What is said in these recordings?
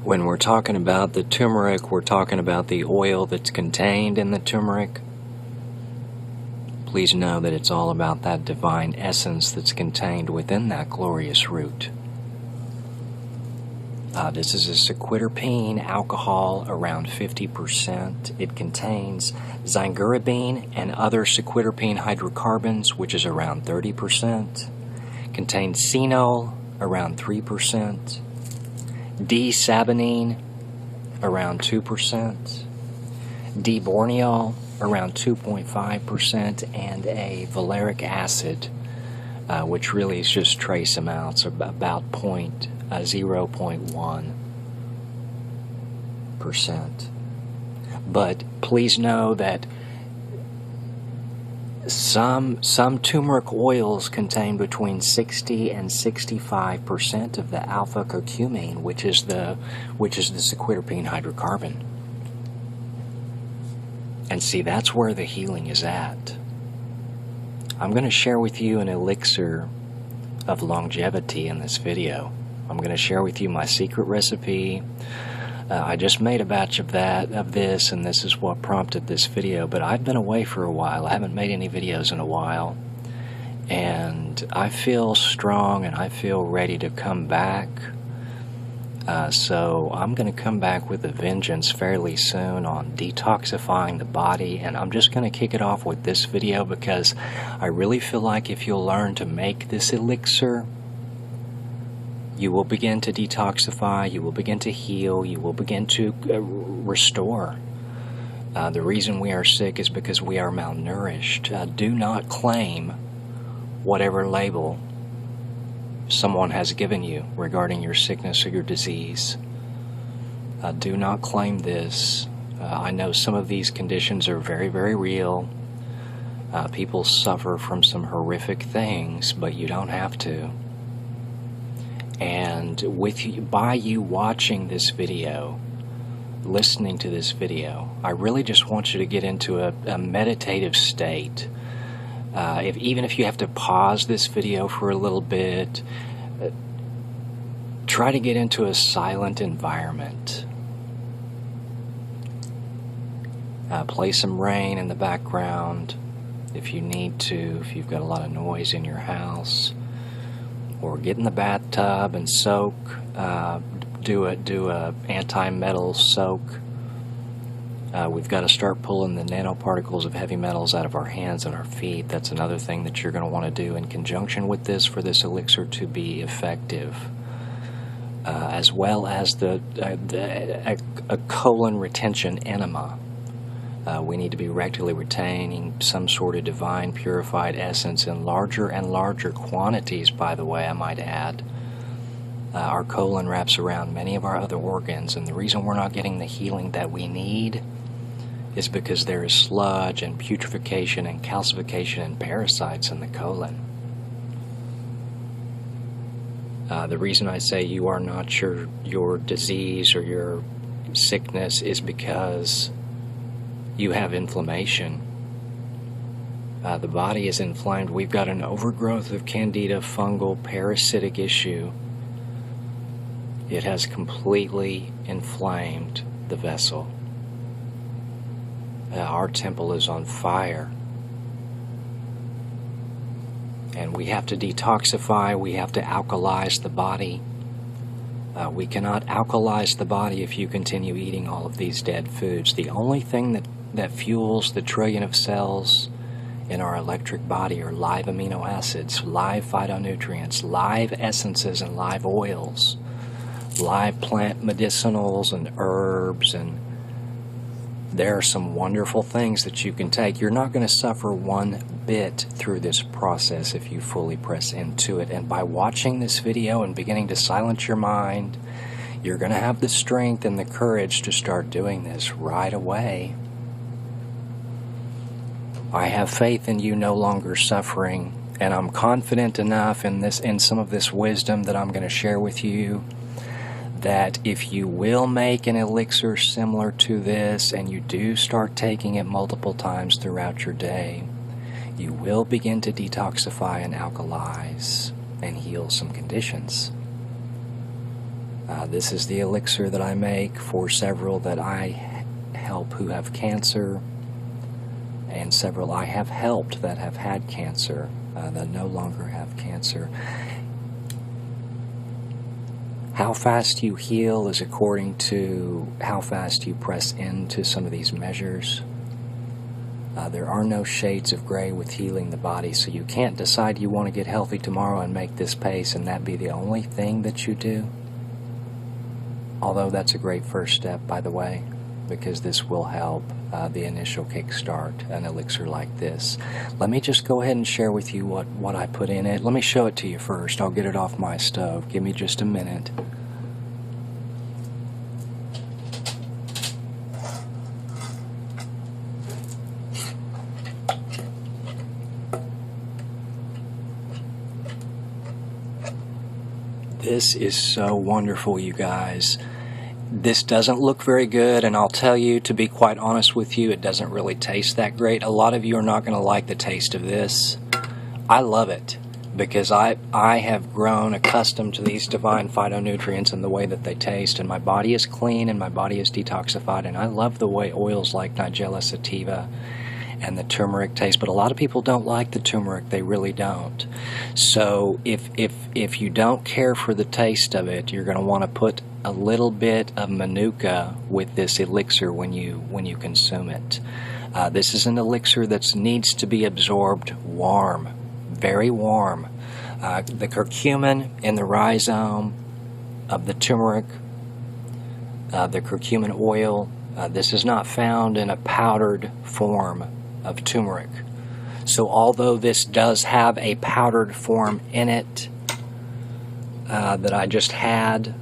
When we're talking about the turmeric, we're talking about the oil that's contained in the turmeric. Please know that it's all about that divine essence that's contained within that glorious root. This is a sequiterpene alcohol, around 50%. It contains zingurabine and other sequiterpene hydrocarbons, which is around 30%. Contains phenol, around 3%. D-sabanine, around 2%. D-borneol, around 2.5%, and a valeric acid, which really is just trace amounts, about 0.1%. But please know that some turmeric oils contain between 60 and 65% of the alpha curcumin, which is the sequiterpene hydrocarbon. And see, that's where the healing is at. I'm going to share with you an elixir of longevity in this video. I'm going to share with you my secret recipe. I just made a batch of this, and this is what prompted this video. But I've been away for a while. I haven't made any videos in a while. And I feel strong and I feel ready to come back. So I'm going to come back with a vengeance fairly soon on detoxifying the body, and I'm just going to kick it off with this video because I really feel like if you'll learn to make this elixir, you will begin to detoxify, you will begin to heal, you will begin to restore. The reason we are sick is because we are malnourished. Do not claim whatever label someone has given you regarding your sickness or your disease. Do not claim this. I know some of these conditions are very, very real. People suffer from some horrific things, but you don't have to. And by you watching this video, listening to this video, I really just want you to get into a meditative state. Even if you have to pause this video for a little bit, try to get into a silent environment. Play some rain in the background if you need to, if you've got a lot of noise in your house. Or get in the bathtub and soak. Do a anti-metal soak. We've got to start pulling the nanoparticles of heavy metals out of our hands and our feet. That's another thing that you're going to want to do in conjunction with this for this elixir to be effective. As well as a colon retention enema. We need to be regularly retaining some sort of divine purified essence in larger and larger quantities, by the way, I might add. Our colon wraps around many of our other organs, and the reason we're not getting the healing that we need is because there is sludge and putrefaction and calcification and parasites in the colon. The reason I say you are not your disease or your sickness is because you have inflammation. The body is inflamed. We've got an overgrowth of candida, fungal, parasitic issue. It has completely inflamed the vessel. Our temple is on fire. And we have to detoxify, we have to alkalize the body. We cannot alkalize the body if you continue eating all of these dead foods. The only thing that fuels the trillion of cells in our electric body are live amino acids, live phytonutrients, live essences and live oils, live plant medicinals and herbs, and there are some wonderful things that you can take. You're not going to suffer one bit through this process if you fully press into it. And by watching this video and beginning to silence your mind, you're going to have the strength and the courage to start doing this right away. I have faith in you no longer suffering, and I'm confident enough in some of this wisdom that I'm going to share with you that if you will make an elixir similar to this and you do start taking it multiple times throughout your day, you will begin to detoxify and alkalize and heal some conditions. This is the elixir that I make for several that I help who have cancer, and several I have helped that have had cancer, that no longer have cancer. How fast you heal is according to how fast you press into some of these measures. There are no shades of gray with healing the body, so you can't decide you want to get healthy tomorrow and make this pace and that be the only thing that you do. Although that's a great first step, by the way, because this will help the initial kickstart, an elixir like this. Let me just go ahead and share with you what I put in it. Let me show it to you first. I'll get it off my stove. Give me just a minute. This is so wonderful, you guys. This doesn't look very good, and I'll tell you, to be quite honest with you, it doesn't really taste that great. A lot of you are not going to like the taste of this. I love it because I have grown accustomed to these divine phytonutrients and the way that they taste, and my body is clean and my body is detoxified, and I love the way oils like Nigella sativa and the turmeric taste, but a lot of people don't like the turmeric. They really don't. So if you don't care for the taste of it, you're going to want to put a little bit of manuka with this elixir when you consume it. This is an elixir that needs to be absorbed warm, very warm. The curcumin in the rhizome of the turmeric, the curcumin oil, this is not found in a powdered form of turmeric. So although this does have a powdered form in it that I just had,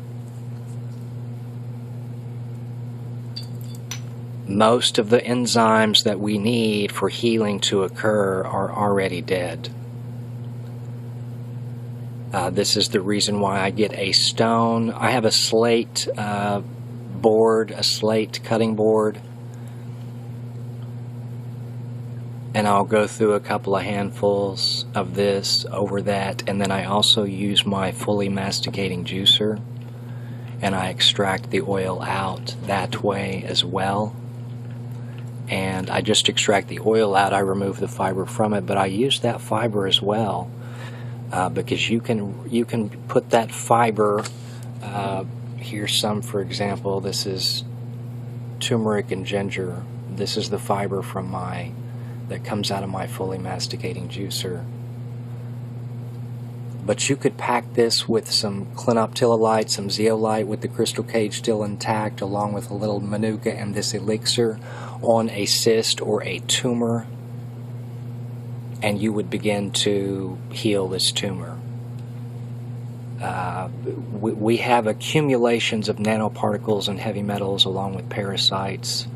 most of the enzymes that we need for healing to occur are already dead. This is the reason why I get a stone. I have a slate board, a slate cutting board, and I'll go through a couple of handfuls of this over that, and then I also use my fully masticating juicer, and I extract the oil out that way as well. And I just extract the oil out, I remove the fiber from it, but I use that fiber as well, because you can put that fiber, here's some, for example, this is turmeric and ginger. This is the fiber from that comes out of my fully masticating juicer. But you could pack this with some clinoptilolite, some zeolite with the crystal cage still intact, along with a little manuka and this elixir on a cyst or a tumor, and you would begin to heal this tumor. We have accumulations of nanoparticles and heavy metals along with parasites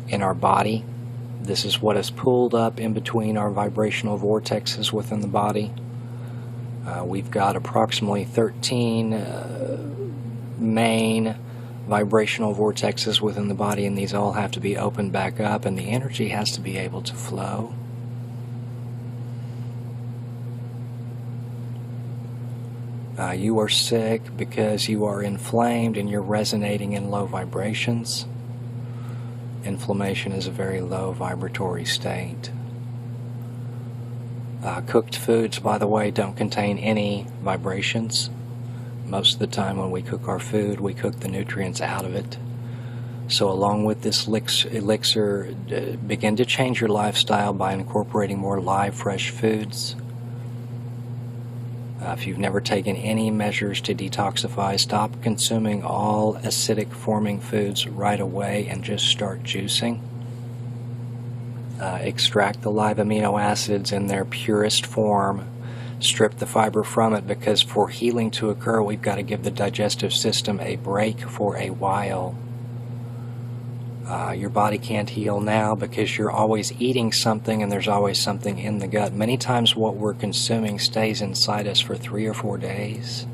in our body. This is what is pulled up in between our vibrational vortexes within the body. We've got approximately 13 main vibrational vortexes within the body, and these all have to be opened back up, and the energy has to be able to flow. You are sick because you are inflamed and you're resonating in low vibrations. Inflammation is a very low vibratory state. Cooked foods, by the way, don't contain any vibrations. Most of the time when we cook our food, we cook the nutrients out of it. So along with this elixir, begin to change your lifestyle by incorporating more live, fresh foods. If you've never taken any measures to detoxify, stop consuming all acidic forming foods right away and just start juicing. Extract the live amino acids in their purest form. Strip the fiber from it, because for healing to occur, we've got to give the digestive system a break for a while. Your body can't heal now because you're always eating something and there's always something in the gut. Many times what we're consuming stays inside us for 3 or 4 days.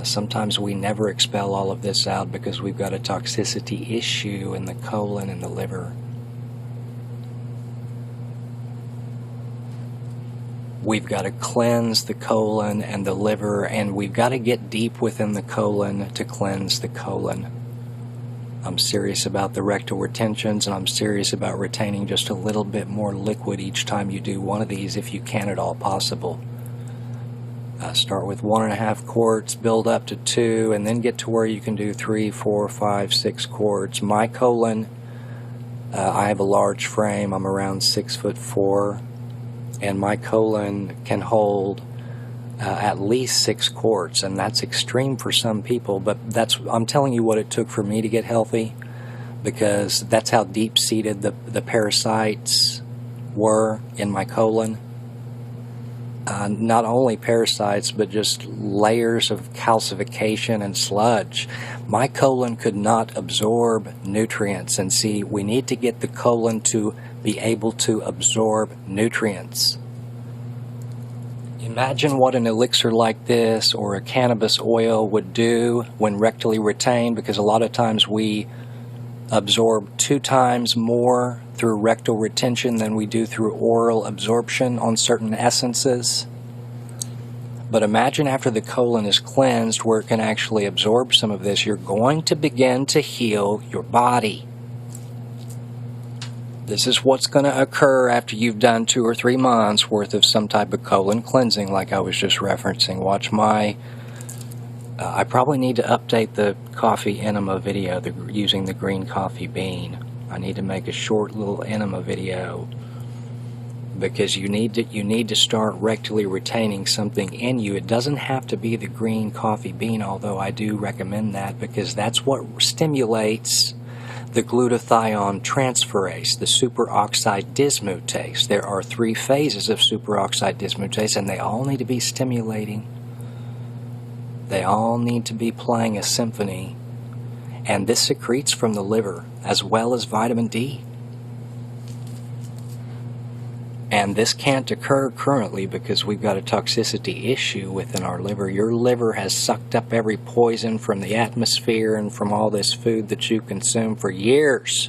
Sometimes we never expel all of this out because we've got a toxicity issue in the colon and the liver. We've got to cleanse the colon and the liver, and we've got to get deep within the colon to cleanse the colon. I'm serious about the rectal retentions, and I'm serious about retaining just a little bit more liquid each time you do one of these if you can at all possible. Start with 1.5 quarts, build up to 2, and then get to where you can do 3, 4, 5, 6 quarts. My colon, I have a large frame. I'm around 6'4", and my colon can hold at least 6 quarts, and that's extreme for some people. But I'm telling you what it took for me to get healthy, because that's how deep-seated the parasites were in my colon. Not only parasites, but just layers of calcification and sludge. My colon could not absorb nutrients, and see, we need to get the colon to be able to absorb nutrients. Imagine what an elixir like this or a cannabis oil would do when rectally retained, because a lot of times we absorb 2 times more through rectal retention than we do through oral absorption on certain essences. But imagine after the colon is cleansed, where it can actually absorb some of this, you're going to begin to heal your body. This is what's going to occur after you've done 2 or 3 months worth of some type of colon cleansing like I was just referencing. Watch my I probably need to update the coffee enema video using the green coffee bean. I need to make a short little enema video, because you need to start rectally retaining something in you. It doesn't have to be the green coffee bean, although I do recommend that, because that's what stimulates the glutathione transferase, the superoxide dismutase. There are 3 phases of superoxide dismutase, and they all need to be stimulating. They all need to be playing a symphony, and this secretes from the liver as well as vitamin D. And this can't occur currently because we've got a toxicity issue within our liver. Your liver has sucked up every poison from the atmosphere and from all this food that you consume for years.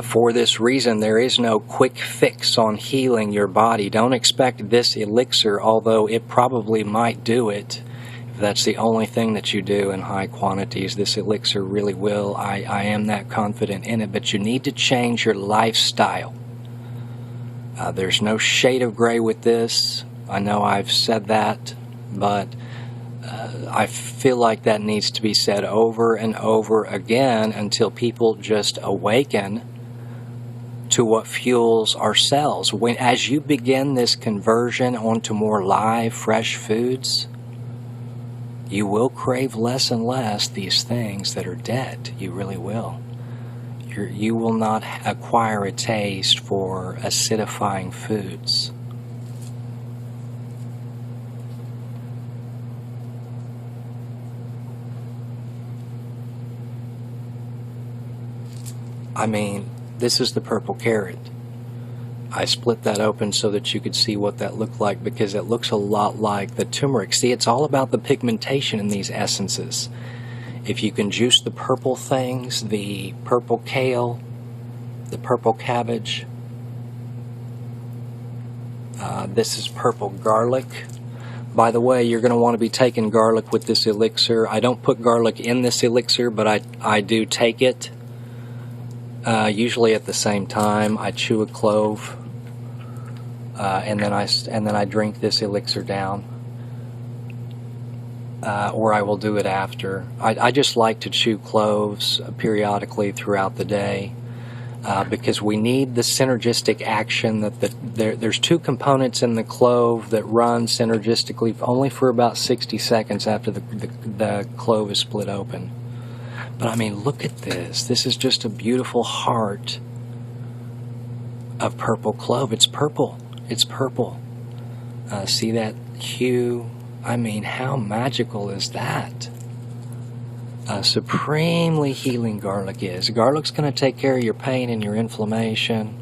For this reason, there is no quick fix on healing your body. Don't expect this elixir, although it probably might do it. If that's the only thing that you do in high quantities, this elixir really will. I am that confident in it, but you need to change your lifestyle. There's no shade of gray with this. I know I've said that, but I feel like that needs to be said over and over again until people just awaken to what fuels our cells. As you begin this conversion onto more live, fresh foods, you will crave less and less these things that are dead. You really will. You will not acquire a taste for acidifying foods. I mean, this is the purple carrot. I split that open so that you could see what that looked like, because it looks a lot like the turmeric. See, it's all about the pigmentation in these essences. If you can juice the purple things, the purple kale, the purple cabbage, this is purple garlic. By the way, you're going to want to be taking garlic with this elixir. I don't put garlic in this elixir, but I do take it. Usually at the same time. I chew a clove, and then I drink this elixir down, or I will do it after. I just like to chew cloves periodically throughout the day, because we need the synergistic action. There's 2 components in the clove that run synergistically only for about 60 seconds after the clove is split open. But I mean, look at this. This is just a beautiful heart of purple clove. It's purple. It's purple. See that hue? I mean, how magical is that? Supremely healing garlic is. Garlic's going to take care of your pain and your inflammation.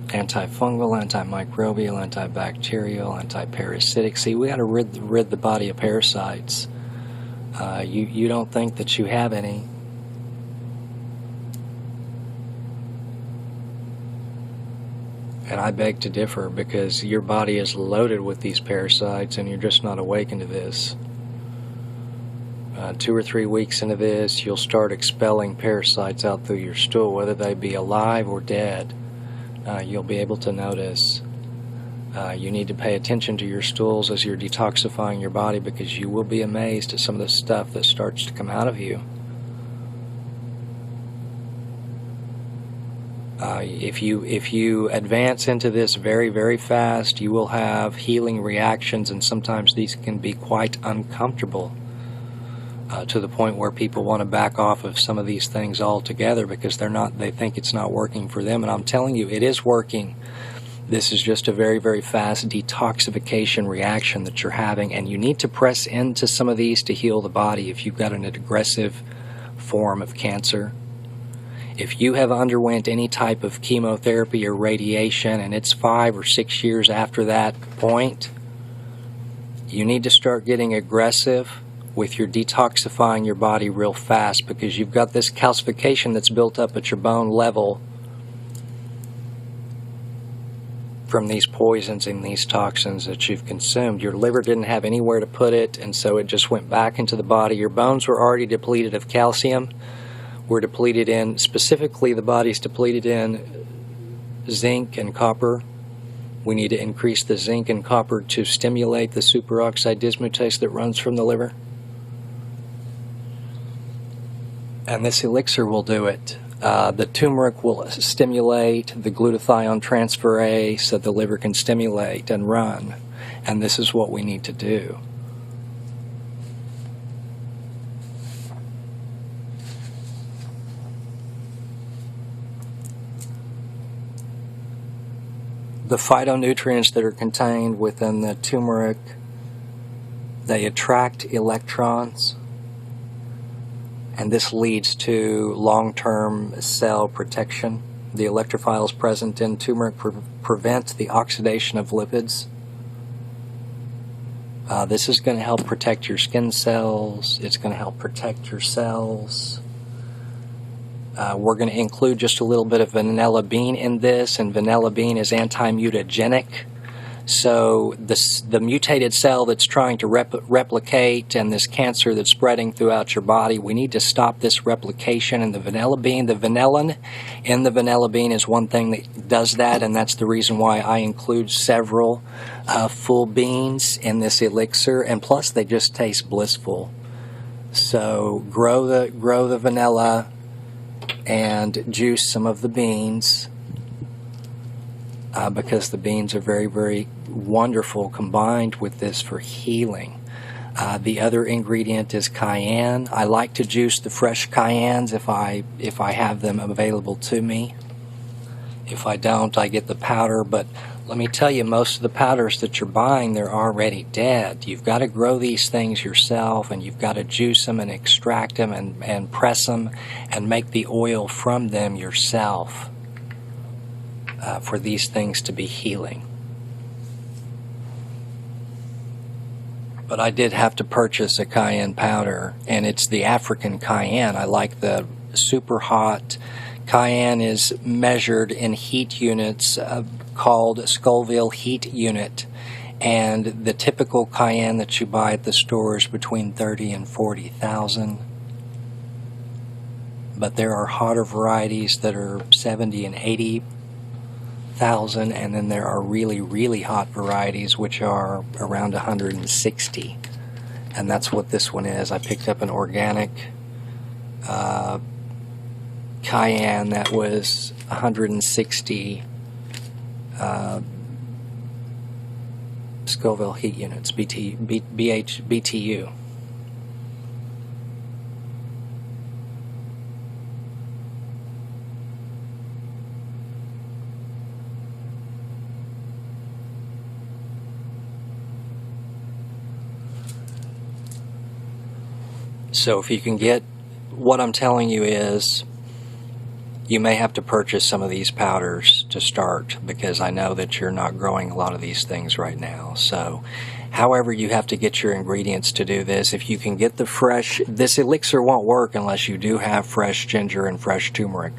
Antifungal, antimicrobial, antibacterial, antiparasitic. See, we got to rid the body of parasites. You don't think that you have any. And I beg to differ, because your body is loaded with these parasites and you're just not awakened to this. 2 or 3 weeks into this, you'll start expelling parasites out through your stool, whether they be alive or dead. You'll be able to notice. You need to pay attention to your stools as you're detoxifying your body, because you will be amazed at some of the stuff that starts to come out of you. If you advance into this very, very fast, you will have healing reactions, and sometimes these can be quite uncomfortable, to the point where people want to back off of some of these things altogether because they think it's not working for them. And I'm telling you, it is working. This is just a very, very fast detoxification reaction that you're having, and you need to press into some of these to heal the body if you've got an aggressive form of cancer. If you have underwent any type of chemotherapy or radiation and it's 5 or 6 years after that point, you need to start getting aggressive with your detoxifying your body real fast, because you've got this calcification that's built up at your bone level from these poisons and these toxins that you've consumed. Your liver didn't have anywhere to put it, and so it just went back into the body. Your bones were already depleted of calcium. We're depleted in, specifically the body's depleted in zinc and copper. We need to increase the zinc and copper to stimulate the superoxide dismutase that runs from the liver. And this elixir will do it. The turmeric will stimulate the glutathione transferase so the liver can stimulate and run. And this is what we need to do. The phytonutrients that are contained within the turmeric, they attract electrons, and this leads to long-term cell protection. The electrophiles present in turmeric prevent the oxidation of lipids. This is going to help protect your skin cells. It's going to help protect your cells. We're going to include just a little bit of vanilla bean in this, and vanilla bean is anti-mutagenic. So the mutated cell that's trying to replicate, and this cancer that's spreading throughout your body, we need to stop this replication. And the vanilla bean, the vanillin in the vanilla bean is one thing that does that, and that's the reason why I include several full beans in this elixir, and plus they just taste blissful. So grow the vanilla and juice some of the beans, because the beans are very, very wonderful combined with this for healing. The other ingredient is cayenne. I like to juice the fresh cayennes if I have them available to me. If I don't, I get the powder. But let me tell you, most of the powders that you're buying, they're already dead. You've got to grow these things yourself, and you've got to juice them and extract them and press them and make the oil from them yourself for these things to be healing. But I did have to purchase a cayenne powder, and it's the African cayenne. I like the super hot. Cayenne is measured in heat units called Scoville heat unit, and the typical cayenne that you buy at the store is between 30 and 40,000. But there are hotter varieties that are 70 and 80,000, and then there are really, really hot varieties which are around 160. And that's what this one is. I picked up an organic cayenne that was 160 Scoville heat units, BTU. So if you can get, what I'm telling you is, you may have to purchase some of these powders to start, because I know that you're not growing a lot of these things right now. So however you have to get your ingredients to do this, if you can get the fresh, this elixir won't work unless you do have fresh ginger and fresh turmeric.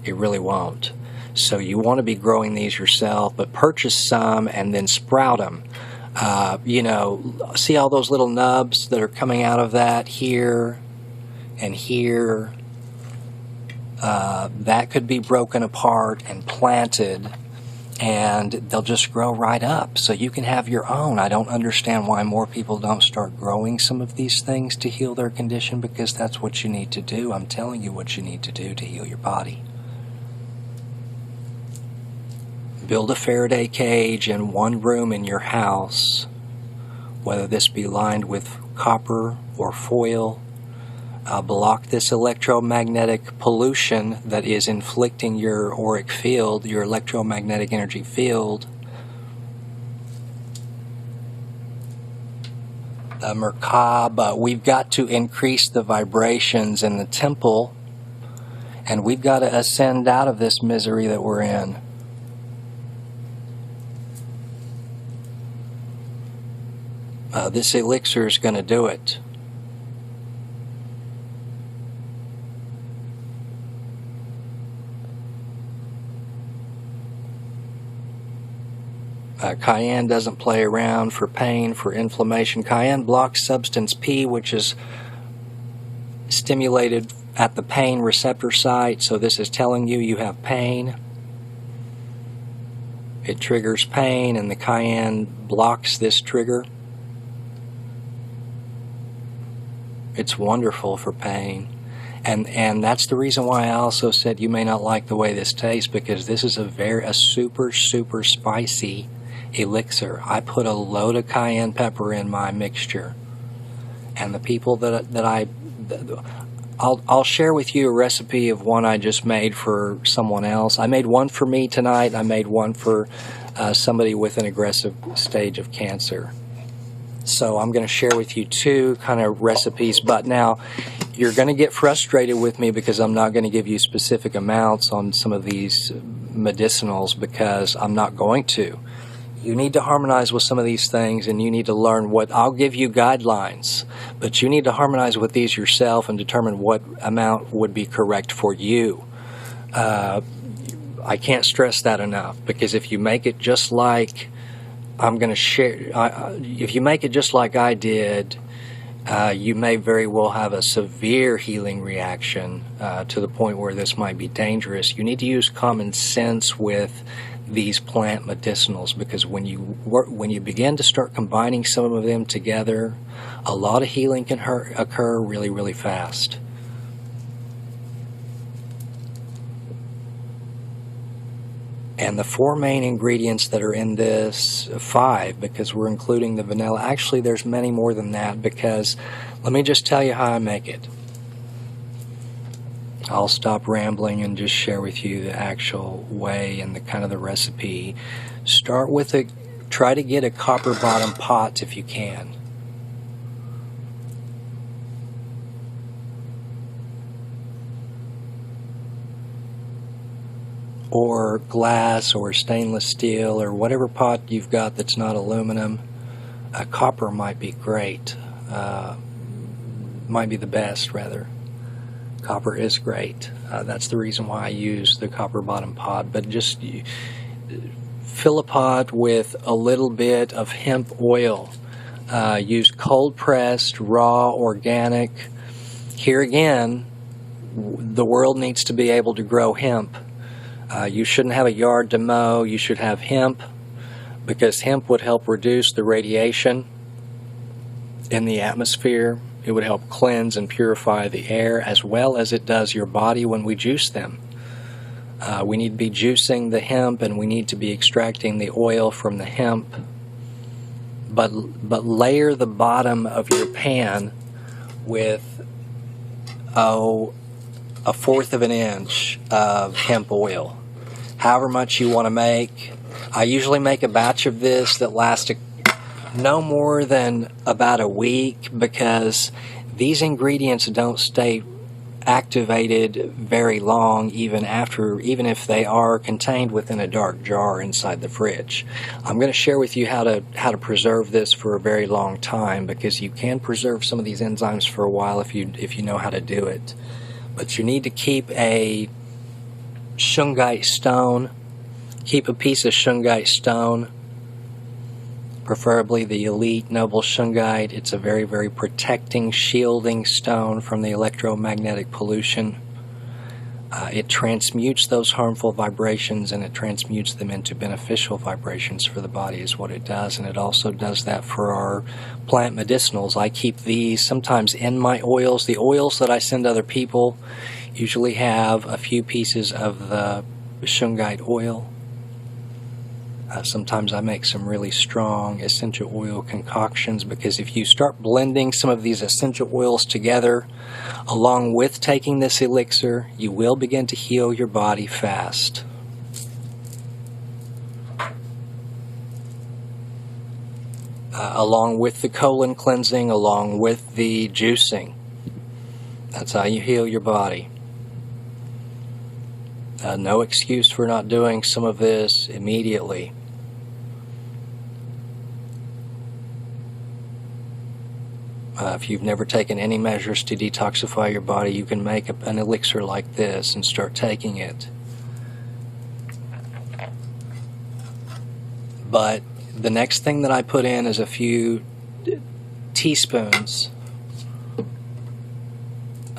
It really won't. So you want to be growing these yourself, but purchase some and then sprout them. You know, see all those little nubs that are coming out of that here and here? That could be broken apart and planted, and they'll just grow right up. So you can have your own. I don't understand why more people don't start growing some of these things to heal their condition, because that's what you need to do. I'm telling you what you need to do to heal your body. Build a Faraday cage in one room in your house, whether this be lined with copper or foil. Block this electromagnetic pollution that is inflicting your auric field, your electromagnetic energy field. Merkab, we've got to increase the vibrations in the temple, and we've got to ascend out of this misery that we're in. This elixir is going to do it. Cayenne doesn't play around for pain, for inflammation. Cayenne blocks substance P, which is stimulated at the pain receptor site. So this is telling you you have pain. It triggers pain, and the cayenne blocks this trigger. It's wonderful for pain. And that's the reason why I also said you may not like the way this tastes, because this is a super spicy elixir. I put a load of cayenne pepper in my mixture, and the people I'll share with you a recipe of one I just made for someone else. I made one for me tonight. I made one for somebody with an aggressive stage of cancer. So I'm going to share with you two kind of recipes, but now you're going to get frustrated with me because I'm not going to give you specific amounts on some of these medicinals, because I'm not going to. You need to harmonize with some of these things, and you need to learn what I'll give you guidelines, but you need to harmonize with these yourself and determine what amount would be correct for you. I can't stress that enough, because if you make it just like I'm going to share, if you make it just like I did, you may very well have a severe healing reaction to the point where this might be dangerous. You need to use common sense with these plant medicinals, because when you begin to start combining some of them together, a lot of healing can occur really fast. And the four main ingredients that are in this, 5, because we're including the vanilla. Actually, there's many more than that, because let me just tell you how I make it. I'll stop rambling and just share with you the actual way and the kind of the recipe. Try to get a copper bottom pot if you can. Or glass or stainless steel or whatever pot you've got that's not aluminum. Copper might be great. Might be the best, rather. Copper is great. That's the reason why I use the copper bottom pot. But just fill a pot with a little bit of hemp oil. Use cold pressed, raw, organic. Here again, the world needs to be able to grow hemp. You shouldn't have a yard to mow. You should have hemp, because hemp would help reduce the radiation in the atmosphere. It would help cleanse and purify the air, as well as it does your body when we juice them. We need to be juicing the hemp, and we need to be extracting the oil from the hemp. But layer the bottom of your pan with a 1/4 of an inch of hemp oil. However much you want to make. I usually make a batch of this that lasts no more than about a week, because these ingredients don't stay activated very long, even if they are contained within a dark jar inside the fridge. I'm going to share with you how to preserve this for a very long time, because you can preserve some of these enzymes for a while if you know how to do it. But you need to keep a shungite stone. Keep a piece of shungite stone, preferably the elite noble shungite. It's a very, very protecting, shielding stone from the electromagnetic pollution. It transmutes those harmful vibrations, and it transmutes them into beneficial vibrations for the body is what it does. And it also does that for our plant medicinals. I keep these sometimes in my oils. The oils that I send other people usually have a few pieces of the shungite oil. Sometimes I make some really strong essential oil concoctions, because if you start blending some of these essential oils together along with taking this elixir, you will begin to heal your body fast. Along with the colon cleansing, along with the juicing. That's how you heal your body. No excuse for not doing some of this immediately. If you've never taken any measures to detoxify your body, you can make an elixir like this and start taking it. But the next thing that I put in is a few tablespoons,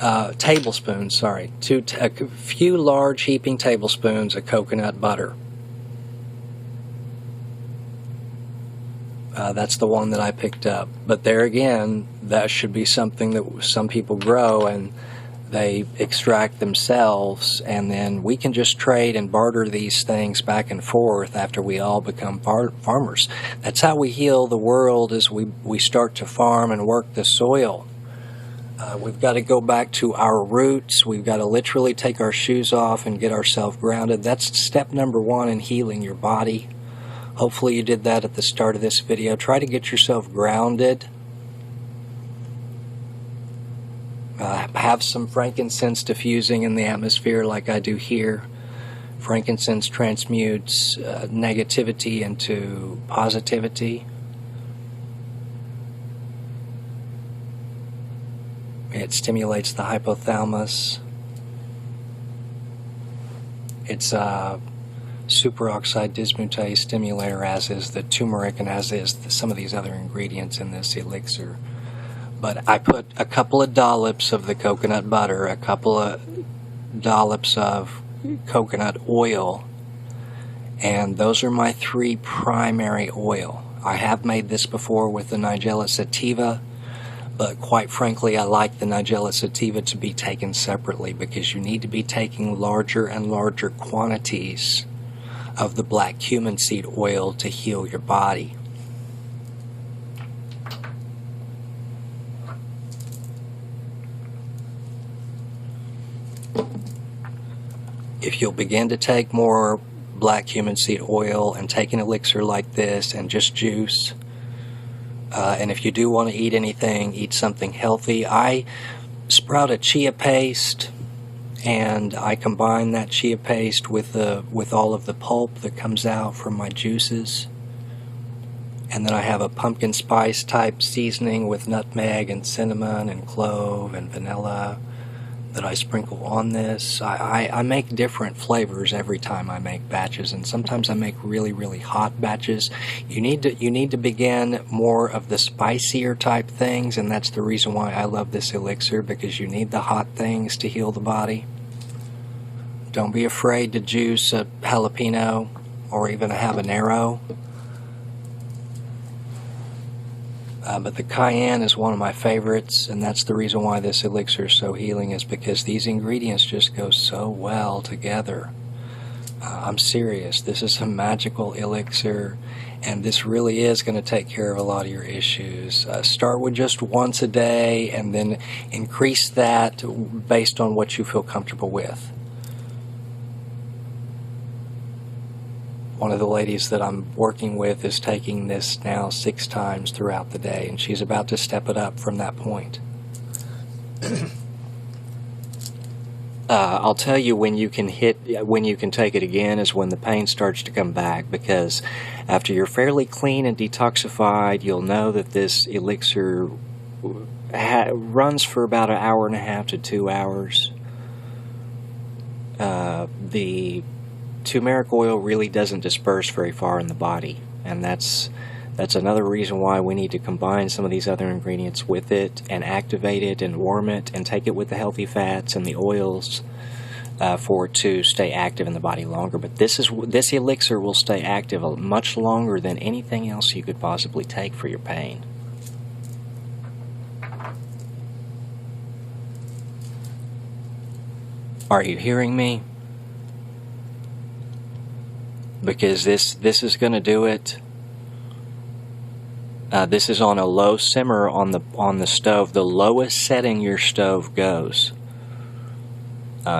a few large heaping tablespoons of coconut butter. That's the one that I picked up. But there again, that should be something that some people grow and they extract themselves, and then we can just trade and barter these things back and forth after we all become farmers. That's how we heal the world, is we start to farm and work the soil. We've got to go back to our roots. We've got to literally take our shoes off and get ourselves grounded. That's step number one in healing your body. Hopefully you did that at the start of this video. Try to get yourself grounded. Have some frankincense diffusing in the atmosphere like I do here. Frankincense transmutes negativity into positivity. It stimulates the hypothalamus. It's a superoxide dismutase stimulator, as is the turmeric and as is some of these other ingredients in this elixir. But I put a couple of dollops of the coconut butter, a couple of dollops of coconut oil, and those are my three primary oil. I have made this before with the Nigella sativa, but quite frankly I like the Nigella sativa to be taken separately, because you need to be taking larger and larger quantities of the black cumin seed oil to heal your body. If you'll begin to take more black cumin seed oil and take an elixir like this and just juice, and if you do want to eat anything, eat something healthy. I sprout a chia paste, and I combine that chia paste with all of the pulp that comes out from my juices. And then I have a pumpkin spice type seasoning with nutmeg and cinnamon and clove and vanilla that I sprinkle on this. I make different flavors every time I make batches, and sometimes I make really, really hot batches. You need to begin more of the spicier type things, and that's the reason why I love this elixir, because you need the hot things to heal the body. Don't be afraid to juice a jalapeno or even a habanero. But the Cayenne is one of my favorites, and that's the reason why this elixir is so healing, is because these ingredients just go so well together. I'm serious. This is a magical elixir, and this really is going to take care of a lot of your issues. Start with just once a day, and then increase that based on what you feel comfortable with. One of the ladies that I'm working with is taking this now 6 times throughout the day, and she's about to step it up from that point. I'll tell you when you can take it again is when the pain starts to come back, because after you're fairly clean and detoxified, you'll know that this elixir runs for about 1.5 to 2 hours. the turmeric oil really doesn't disperse very far in the body, and that's another reason why we need to combine some of these other ingredients with it and activate it and warm it and take it with the healthy fats and the oils for it to stay active in the body longer. But this elixir will stay active much longer than anything else you could possibly take for your pain. Are you hearing me? Because this is going to do it. This is on a low simmer on the stove, the lowest setting your stove goes.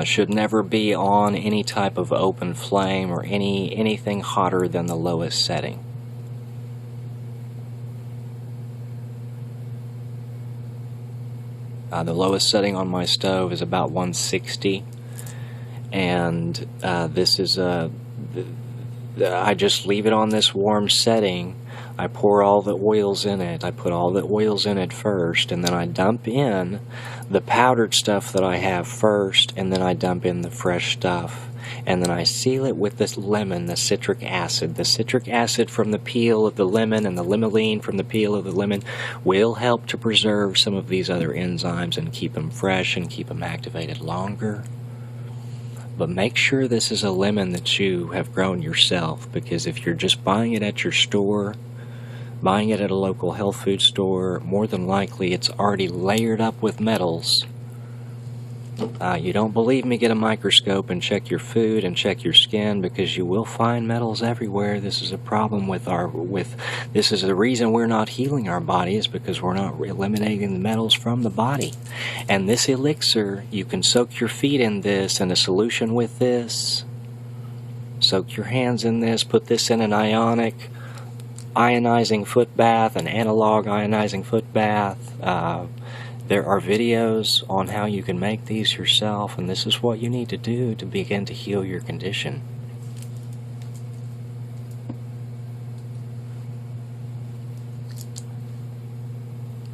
Should never be on any type of open flame or anything hotter than the lowest setting. The lowest setting on my stove is about 160, and this is I just leave it on this warm setting. I pour all the oils in it. I put all the oils in it first, and then I dump in the powdered stuff that I have first, and then I dump in the fresh stuff. And then I seal it with this lemon, the citric acid. The citric acid from the peel of the lemon and the limonene from the peel of the lemon will help to preserve some of these other enzymes and keep them fresh and keep them activated longer. But make sure this is a lemon that you have grown yourself, because if you're just buying it at your store, buying it at a local health food store, more than likely it's already layered up with metals. You don't believe me? Get a microscope and check your food and check your skin, because you will find metals everywhere. This is a problem this is the reason we're not healing our body, is because we're not eliminating the metals from the body. And this elixir, you can soak your feet in this and a solution with this. Soak your hands in this, put this in an ionizing foot bath, an analog ionizing foot bath. There are videos on how you can make these yourself, and this is what you need to do to begin to heal your condition.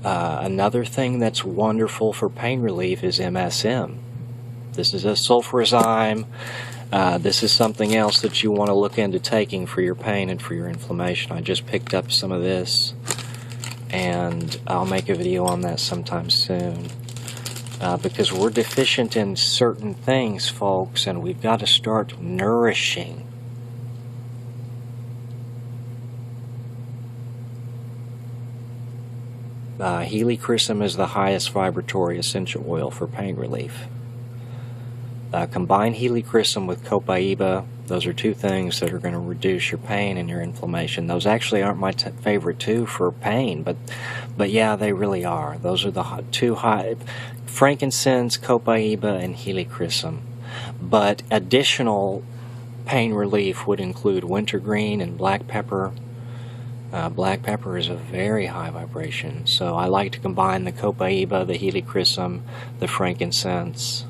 Another thing that's wonderful for pain relief is MSM. This is a sulfurzyme. This is something else that you want to look into taking for your pain and for your inflammation. I just picked up some of this, and I'll make a video on that sometime soon, because we're deficient in certain things, folks, and we've got to start nourishing. Helichrysum is the highest vibratory essential oil for pain relief. Combine helichrysum with copaiba. Those are two things that are going to reduce your pain and your inflammation. Those actually aren't my favorite two for pain, but yeah, they really are. Those are the two high: frankincense, copaiba, and helichrysum. But additional pain relief would include wintergreen and black pepper. Black pepper is a very high vibration, so I like to combine the copaiba, the helichrysum, the frankincense,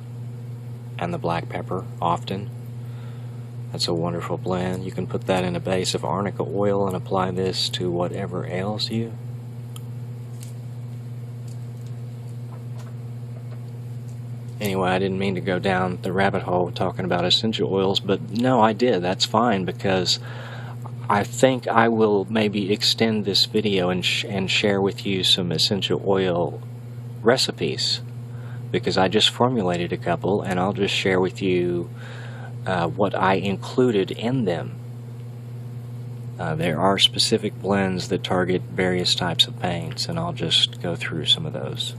and the black pepper often. That's a wonderful blend. You can put that in a base of arnica oil and apply this to whatever ails you. Anyway, I didn't mean to go down the rabbit hole talking about essential oils, but no, I did. That's fine, because I think I will maybe extend this video and share with you some essential oil recipes, because I just formulated a couple, and I'll just share with you what I included in them. There are specific blends that target various types of pains, and I'll just go through some of those.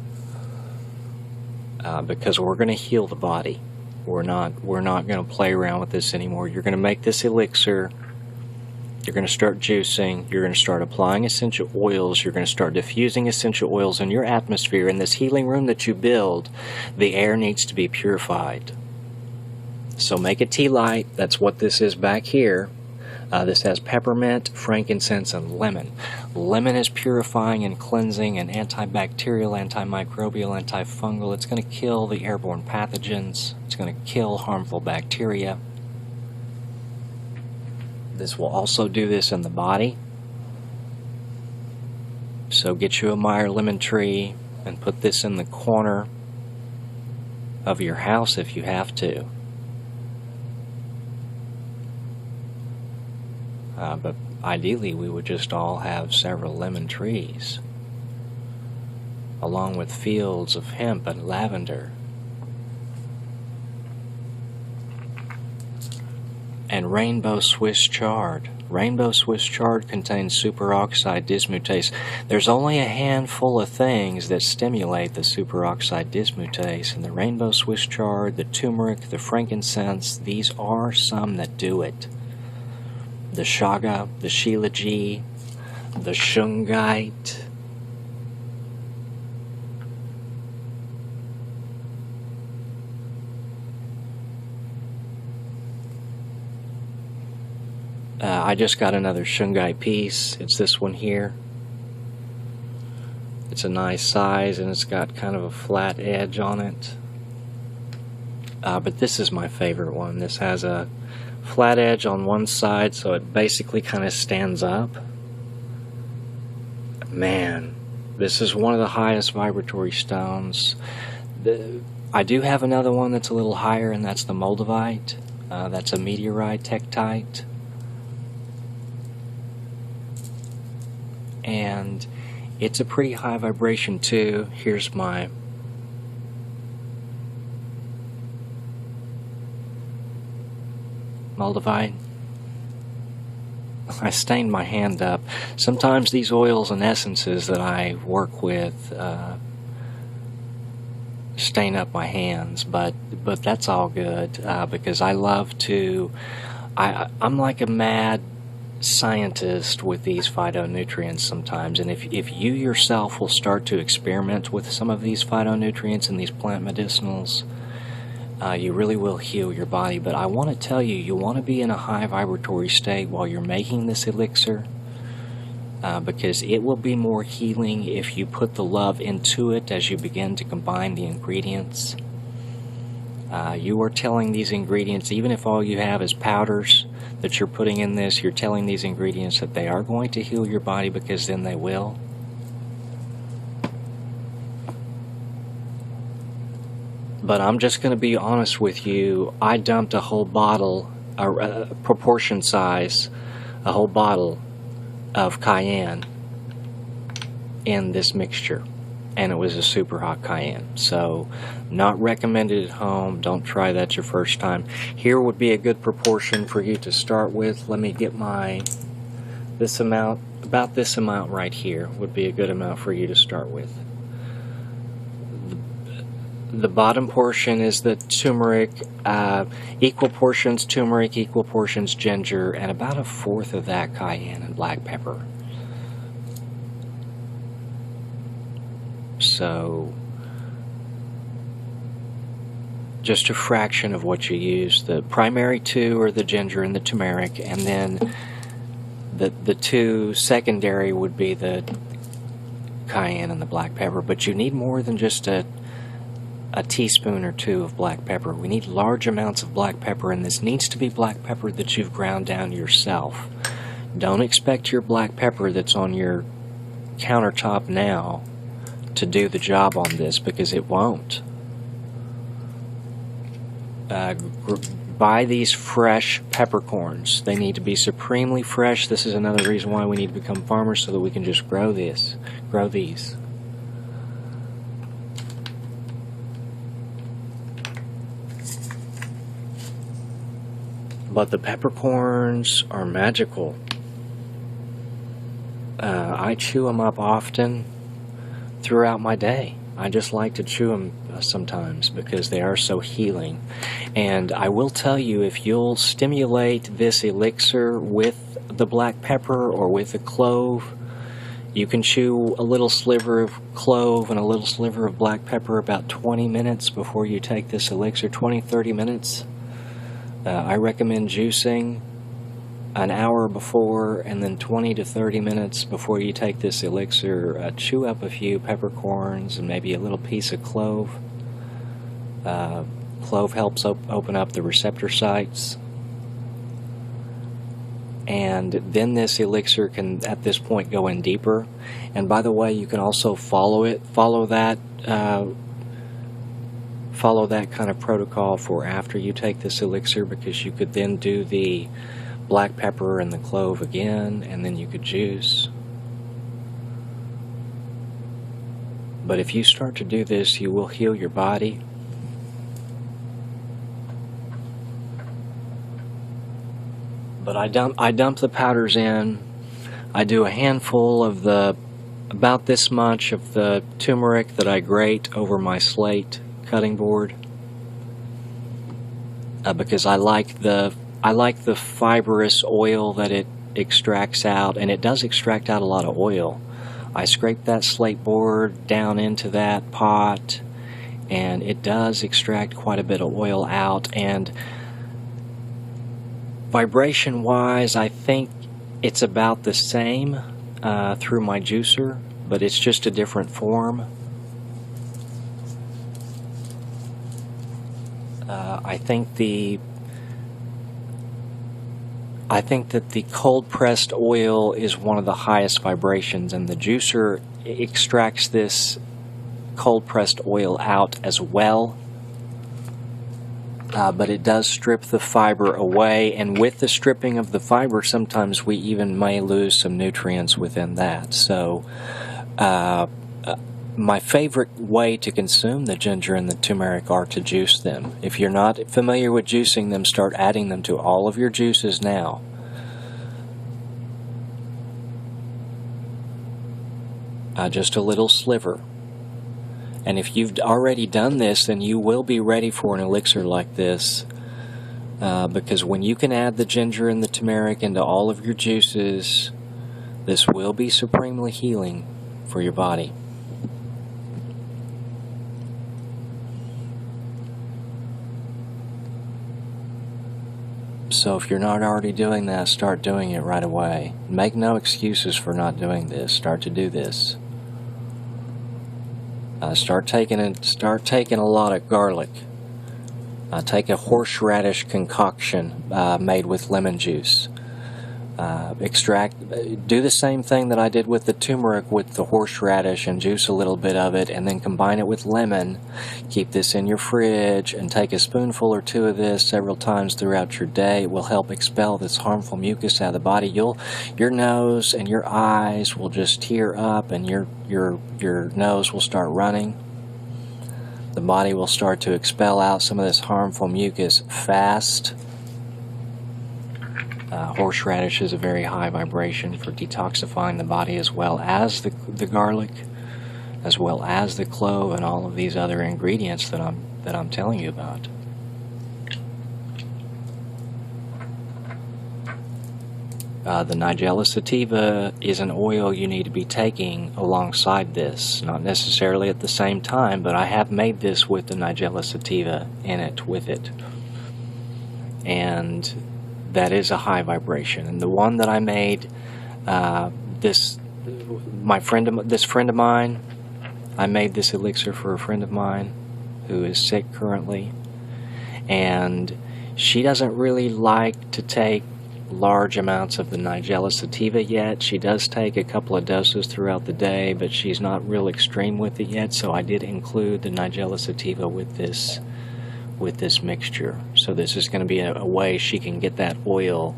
Because we're going to heal the body. We're not going to play around with this anymore. You're going to make this elixir. You're going to start juicing. You're going to start applying essential oils. You're going to start diffusing essential oils in your atmosphere. In this healing room that you build, the air needs to be purified. So make it tea light. That's what this is back here. This has peppermint, frankincense, and lemon. Lemon is purifying and cleansing and antibacterial, antimicrobial, antifungal. It's going to kill the airborne pathogens. It's going to kill harmful bacteria. This will also do this in the body. So get you a Meyer lemon tree and put this in the corner of your house if you have to. but ideally we would just all have several lemon trees, along with fields of hemp and lavender. And rainbow Swiss chard. Rainbow Swiss chard contains superoxide dismutase. There's only a handful of things that stimulate the superoxide dismutase, and the rainbow Swiss chard, the turmeric, the frankincense, these are some that do it. The shaga, the shilajit, the shungite. I just got another shungite piece. It's this one here. It's a nice size and it's got kind of a flat edge on it. But this is my favorite one. This has a flat edge on one side, so it basically kind of stands up. Man, this is one of the highest vibratory stones. I do have another one that's a little higher, and that's the moldavite. That's a meteorite tektite. And it's a pretty high vibration too. Here's my moldavite. I stained my hand up. Sometimes these oils and essences that I work with stain up my hands, but that's all good, because I love to. I'm like a mad scientist with these phytonutrients sometimes, and if you yourself will start to experiment with some of these phytonutrients and these plant medicinals, you really will heal your body. But I want to tell you, you want to be in a high vibratory state while you're making this elixir, because it will be more healing if you put the love into it as you begin to combine the ingredients. You are telling these ingredients, even if all you have is powders that you're putting in this, you're telling these ingredients that they are going to heal your body, because then they will. But I'm just going to be honest with you. I dumped a whole bottle, proportion size, a whole bottle of Cayenne in this mixture. And it was a super hot Cayenne. So, not recommended at home. Don't try that your first time. Here would be a good proportion for you to start with. Let me get this amount, about this amount right here would be a good amount for you to start with. The bottom portion is the turmeric, equal portions turmeric, equal portions ginger, and about a fourth of that cayenne and black pepper. So, just a fraction of what you use. The primary two are the ginger and the turmeric, and then the two secondary would be the cayenne and the black pepper. But you need more than just a teaspoon or two of black pepper. We need large amounts of black pepper, and this needs to be black pepper that you've ground down yourself. Don't expect your black pepper that's on your countertop now to do the job on this, because it won't. Buy these fresh peppercorns. They need to be supremely fresh. This is another reason why we need to become farmers, so that we can just grow these. But the peppercorns are magical. I chew them up often throughout my day. I just like to chew them sometimes because they are so healing. And I will tell you, if you'll stimulate this elixir with the black pepper or with the clove, you can chew a little sliver of clove and a little sliver of black pepper about 20 minutes before you take this elixir, 20-30 minutes. I recommend juicing an hour before, and then 20 to 30 minutes before you take this elixir. Chew up a few peppercorns and maybe a little piece of clove. Clove helps open up the receptor sites. And then this elixir can, at this point, go in deeper. And by the way, you can also follow that kind of protocol for after you take this elixir, because you could then do the black pepper and the clove again, and then you could juice. But if you start to do this, you will heal your body. But I dump the powders in. I do a handful of about this much of the turmeric that I grate over my slate cutting board, because I like the fibrous oil that it extracts out, and it does extract out a lot of oil. I scrape that slate board down into that pot, and it does extract quite a bit of oil out. And vibration wise, I think it's about the same through my juicer, but it's just a different form. I think that the cold pressed oil is one of the highest vibrations, and the juicer extracts this cold pressed oil out as well. But it does strip the fiber away, and with the stripping of the fiber, sometimes we even may lose some nutrients within that. So my favorite way to consume the ginger and the turmeric are to juice them. If you're not familiar with juicing them, start adding them to all of your juices now. Just a little sliver. And if you've already done this, then you will be ready for an elixir like this, because when you can add the ginger and the turmeric into all of your juices, this will be supremely healing for your body. So if you're not already doing that, start doing it right away. Make no excuses for not doing this. Start to do this. Start taking a lot of garlic. Take a horseradish concoction made with lemon juice. Do the same thing that I did with the turmeric with the horseradish, and juice a little bit of it, and then combine it with lemon. Keep this in your fridge and take a spoonful or two of this several times throughout your day. It will help expel this harmful mucus out of the body. Your nose and your eyes will just tear up, and your nose will start running. The body will start to expel out some of this harmful mucus fast. Horseradish is a very high vibration for detoxifying the body, as well as the garlic, as well as the clove, and all of these other ingredients that I'm telling you about. The Nigella sativa is an oil you need to be taking alongside this, not necessarily at the same time, but I have made this with the Nigella sativa in it with it, and that is a high vibration. And the one that I made, this friend of mine, I made this elixir for a friend of mine who is sick currently, and she doesn't really like to take large amounts of the Nigella sativa yet. She does take a couple of doses throughout the day, but she's not real extreme with it yet, so I did include the Nigella sativa with this mixture. So this is going to be a way she can get that oil,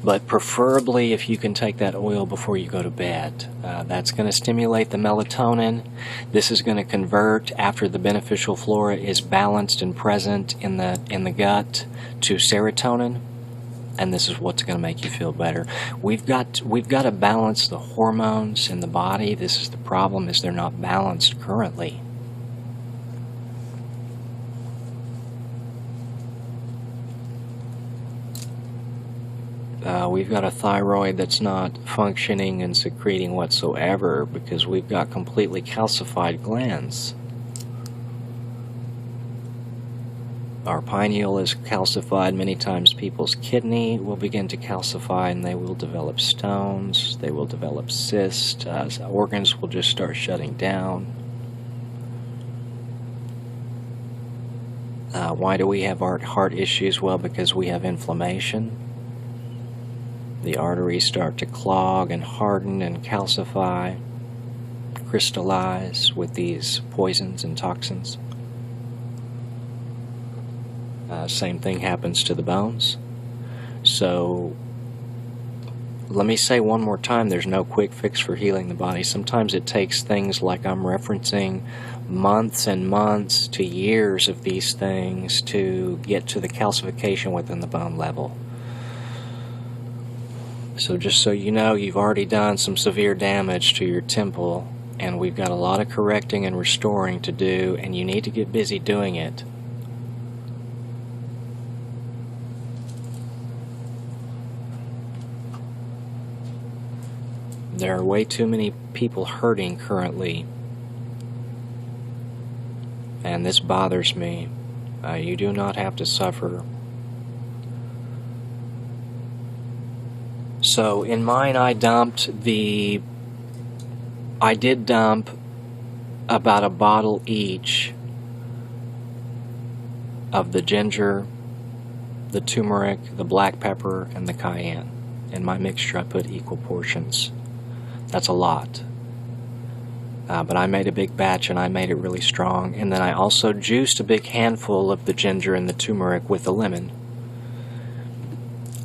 but preferably if you can take that oil before you go to bed. That's going to stimulate the melatonin. This is going to convert, after the beneficial flora is balanced and present in the gut, to serotonin, and this is what's going to make you feel better. We've got to balance the hormones in the body. This is the problem, is they're not balanced currently. We've got a thyroid that's not functioning and secreting whatsoever because we've got completely calcified glands. Our pineal is calcified. Many times people's kidney will begin to calcify, and they will develop stones, they will develop cysts, organs will just start shutting down. Why do we have heart issues? Well, because we have inflammation. The arteries start to clog and harden and calcify, crystallize with these poisons and toxins. Same thing happens to the bones. So let me say one more time, there's no quick fix for healing the body. Sometimes it takes things like I'm referencing months and months to years of these things to get to the calcification within the bone level. So just so you know, you've already done some severe damage to your temple, and we've got a lot of correcting and restoring to do, and you need to get busy doing it. There are way too many people hurting currently, and this bothers me. You do not have to suffer. So in mine, I did dump about a bottle each of the ginger, the turmeric, the black pepper, and the cayenne. In my mixture, I put equal portions. That's a lot. But I made a big batch and I made it really strong. And then I also juiced a big handful of the ginger and the turmeric with the lemon.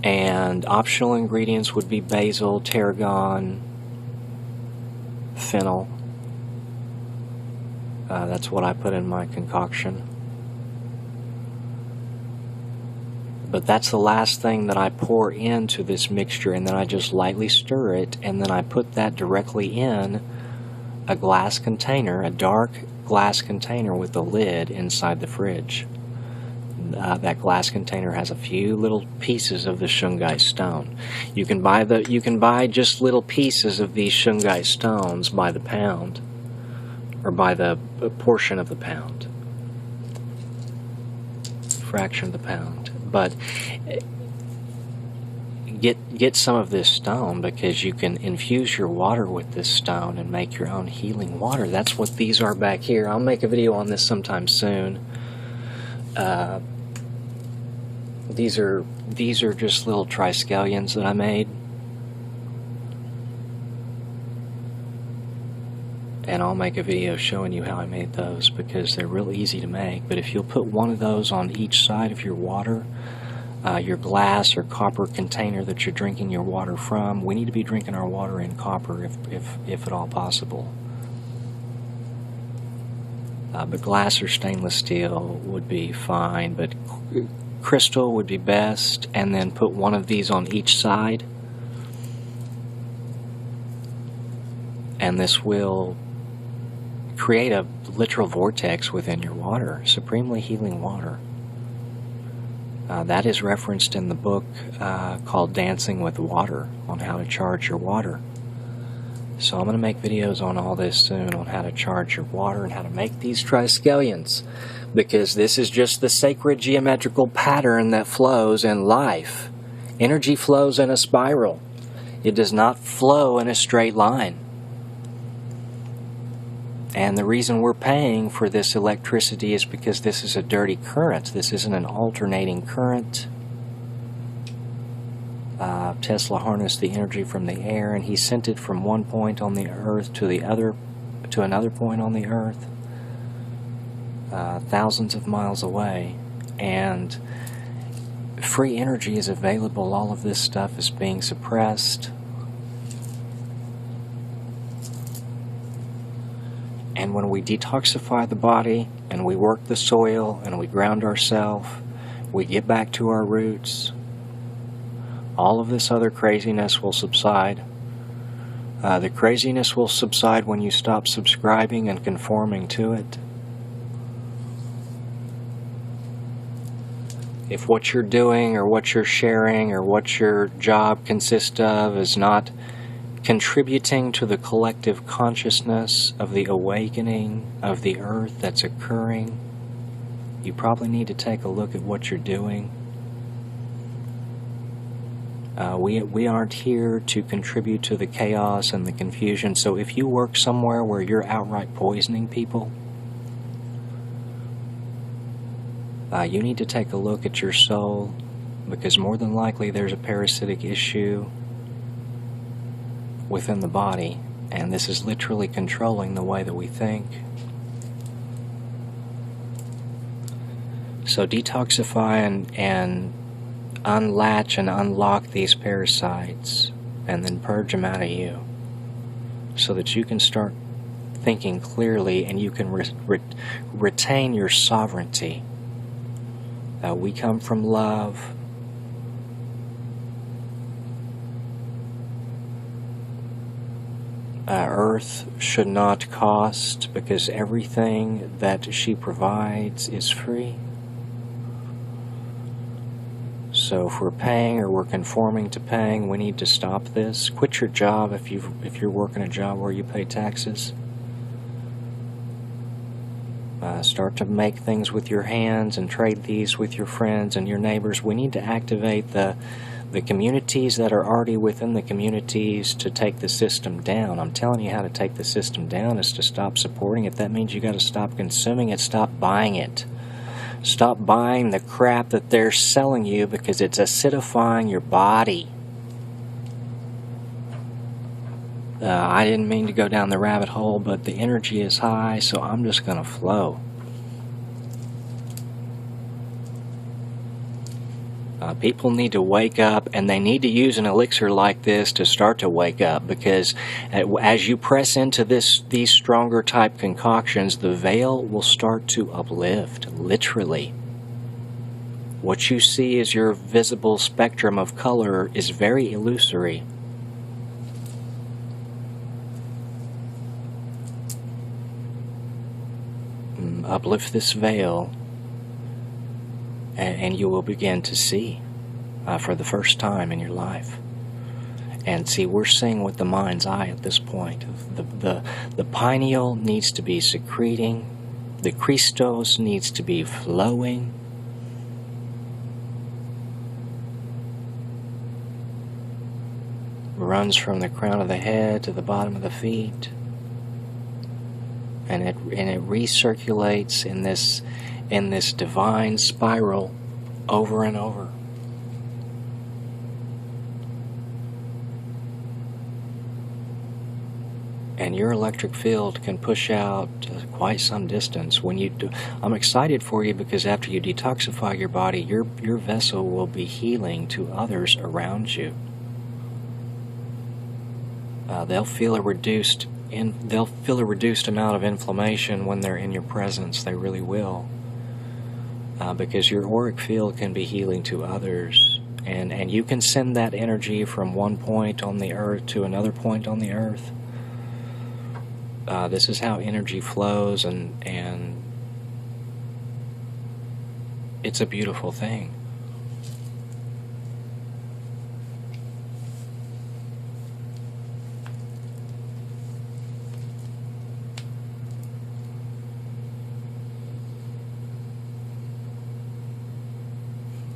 And optional ingredients would be basil, tarragon, fennel. That's what I put in my concoction. But that's the last thing that I pour into this mixture, and then I just lightly stir it, and then I put that directly in a glass container, a dark glass container with a lid inside the fridge. That glass container has a few little pieces of the shungite stone. You can buy just little pieces of these shungite stones by the pound, or by the portion of the pound, fraction of the pound. But get some of this stone, because you can infuse your water with this stone and make your own healing water. That's what these are back here. I'll make a video on this sometime soon. These are just little triskelions that I made, and I'll make a video showing you how I made those, because they're real easy to make. But if you'll put one of those on each side of your water, your glass or copper container that you're drinking your water from, we need to be drinking our water in copper if at all possible. But glass or stainless steel would be fine, but crystal would be best. And then put one of these on each side, and this will create a literal vortex within your water, supremely healing water. That is referenced in the book called Dancing with Water, on how to charge your water. So I'm going to make videos on all this soon, on how to charge your water and how to make these triskelions, because this is just the sacred geometrical pattern that flows in life. Energy flows in a spiral. It does not flow in a straight line. And the reason we're paying for this electricity is because this is a dirty current. This isn't an alternating current. Tesla harnessed the energy from the air, and he sent it from one point on the earth to another point on the earth, thousands of miles away. And free energy is available. All of this stuff is being suppressed. And when we detoxify the body, and we work the soil, and we ground ourselves, we get back to our roots, all of this other craziness will subside. The craziness will subside when you stop subscribing and conforming to it. If what you're doing, or what you're sharing, or what your job consists of is not contributing to the collective consciousness of the awakening of the earth that's occurring, you probably need to take a look at what you're doing. We aren't here to contribute to the chaos and the confusion. So if you work somewhere where you're outright poisoning people, you need to take a look at your soul, because more than likely there's a parasitic issue within the body, and this is literally controlling the way that we think. So detoxify and unlatch and unlock these parasites, and then purge them out of you, so that you can start thinking clearly and you can retain your sovereignty. We come from love. Earth should not cost, because everything that she provides is free. So if we're paying or we're conforming to paying, we need to stop this. Quit your job if you're working a job where you pay taxes. Start to make things with your hands and trade these with your friends and your neighbors. We need to activate the communities that are already within the communities to take the system down. I'm telling you how to take the system down is to stop supporting it. That means you got to stop consuming it, stop buying it. Stop buying the crap that they're selling you, because it's acidifying your body. I didn't mean to go down the rabbit hole, but the energy is high, so I'm just going to flow. People need to wake up, and they need to use an elixir like this to start to wake up, because as you press into these stronger type concoctions, the veil will start to uplift, literally. What you see as your visible spectrum of color is very illusory. Uplift this veil, and you will begin to see for the first time in your life. And see, we're seeing with the mind's eye at this point. The pineal needs to be secreting, the Christos needs to be flowing. Runs from the crown of the head to the bottom of the feet. And it recirculates in this divine spiral over and over. And your electric field can push out quite some distance. When you do, I'm excited for you, because after you detoxify your body, your vessel will be healing to others around you. They'll feel a reduced amount of inflammation when they're in your presence. They really will, because your auric field can be healing to others, and you can send that energy from one point on the earth to another point on the earth. This is how energy flows, and it's a beautiful thing.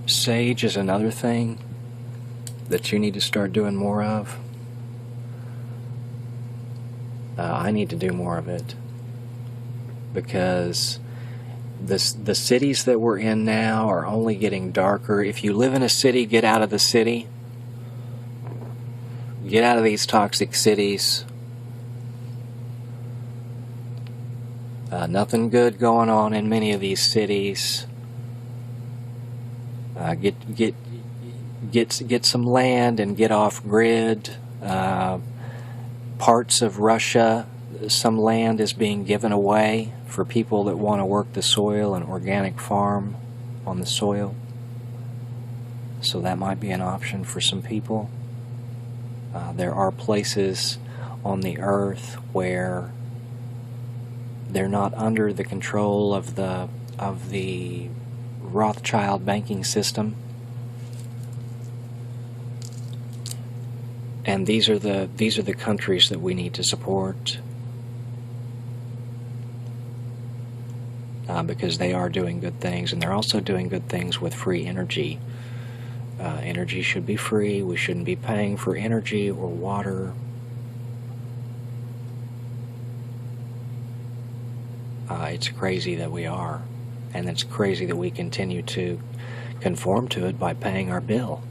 Sage is another thing that you need to start doing more of. I need to do more of it, because the cities that we're in now are only getting darker. If you live in a city, get out of the city. Get out of these toxic cities. Nothing good going on in many of these cities. Get some land and get off grid. Parts of Russia, some land is being given away for people that want to work the soil and organic farm on the soil. So that might be an option for some people. There are places on the earth where they're not under the control of the Rothschild banking system. And these are the countries that we need to support, because they are doing good things, and they're also doing good things with free energy. Energy should be free. We shouldn't be paying for energy or water. It's crazy that we are, and it's crazy that we continue to conform to it by paying our bill.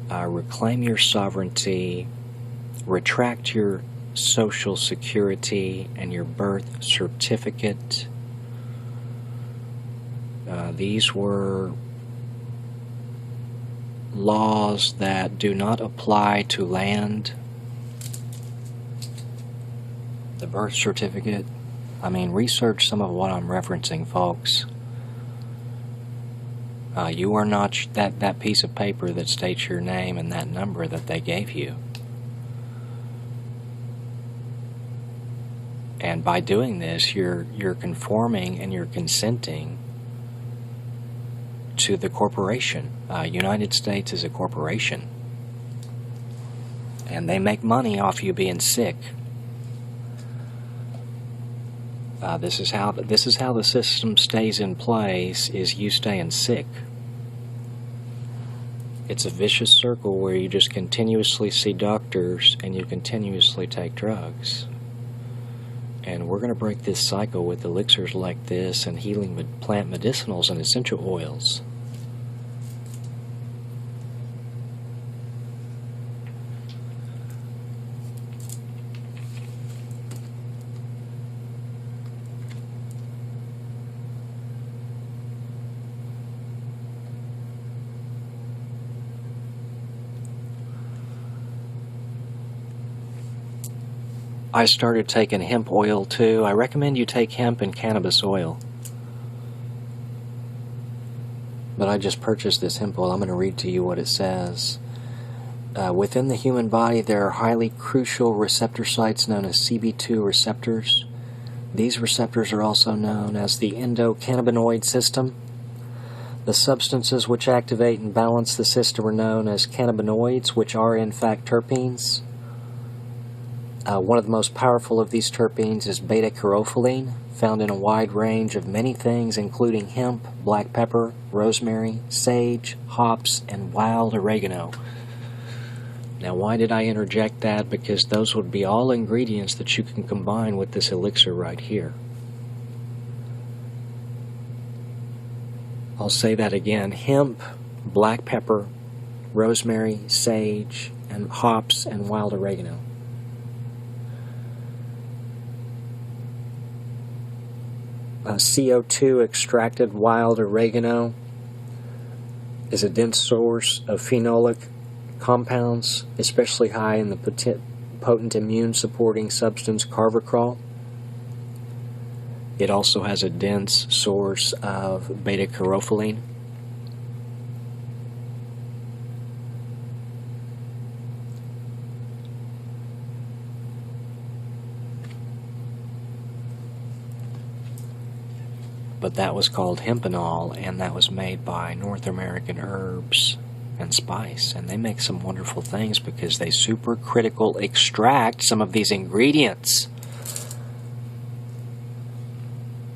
Reclaim your sovereignty, retract your social security and your birth certificate. These were laws that do not apply to land, the birth certificate. I mean, research some of what I'm referencing, folks. You are not that piece of paper that states your name and that number that they gave you. And by doing this, you're conforming and you're consenting to the corporation. United States is a corporation, and they make money off you being sick. This is how the system stays in place: is you staying sick. It's a vicious circle where you just continuously see doctors and you continuously take drugs. And we're going to break this cycle with elixirs like this and healing with plant medicinals and essential oils. I started taking hemp oil too. I recommend you take hemp and cannabis oil. But I just purchased this hemp oil. I'm going to read to you what it says. Within the human body, there are highly crucial receptor sites known as CB2 receptors. These receptors are also known as the endocannabinoid system. The substances which activate and balance the system are known as cannabinoids, which are in fact terpenes. One of the most powerful of these terpenes is beta-carotene, found in a wide range of many things, including hemp, black pepper, rosemary, sage, hops, and wild oregano. Now, why did I interject that? Because those would be all ingredients that you can combine with this elixir right here. I'll say that again: hemp, black pepper, rosemary, sage, and hops, and wild oregano. CO2 extracted wild oregano is a dense source of phenolic compounds, especially high in the potent immune-supporting substance carvacrol. It also has a dense source of beta-carotene. But that was called hempenol, and that was made by North American Herbs and Spice. And they make some wonderful things because they supercritical extract some of these ingredients.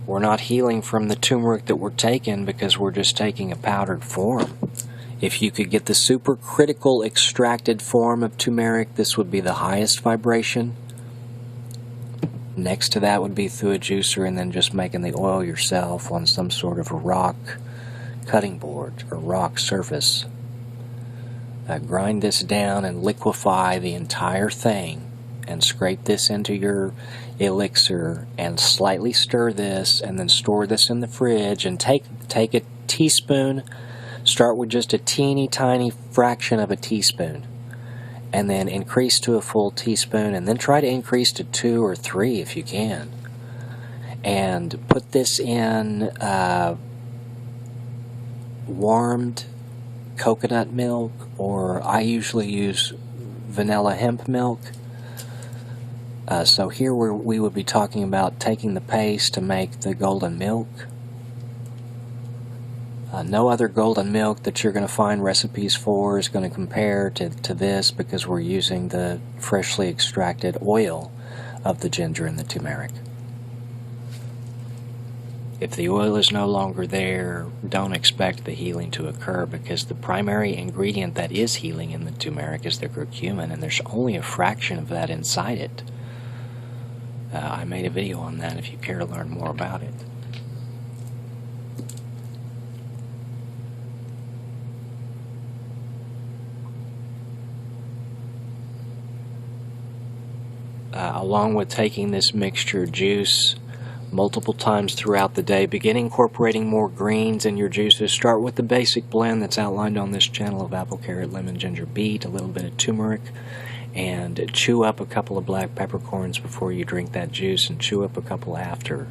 We're not healing from the turmeric that we're taking because we're just taking a powdered form. If you could get the supercritical extracted form of turmeric, this would be the highest vibration. Next to that would be through a juicer, and then just making the oil yourself on some sort of a rock cutting board or rock surface. Grind this down and liquefy the entire thing, and scrape this into your elixir and slightly stir this, and then store this in the fridge, and take a teaspoon. Start with just a teeny tiny fraction of a teaspoon, and then increase to a full teaspoon, and then try to increase to 2 or 3 if you can. And put this in warmed coconut milk, or I usually use vanilla hemp milk. So here we would be talking about taking the paste to make the golden milk. No other golden milk that you're going to find recipes for is going to compare to this, because we're using the freshly extracted oil of the ginger and the turmeric. If the oil is no longer there, don't expect the healing to occur, because the primary ingredient that is healing in the turmeric is the curcumin, and there's only a fraction of that inside it. I made a video on that if you care to learn more about it. Along with taking this mixture juice multiple times throughout the day. Begin incorporating more greens in your juices. Start with the basic blend that's outlined on this channel of apple, carrot, lemon, ginger, beet, a little bit of turmeric, and chew up a couple of black peppercorns before you drink that juice, and chew up a couple after.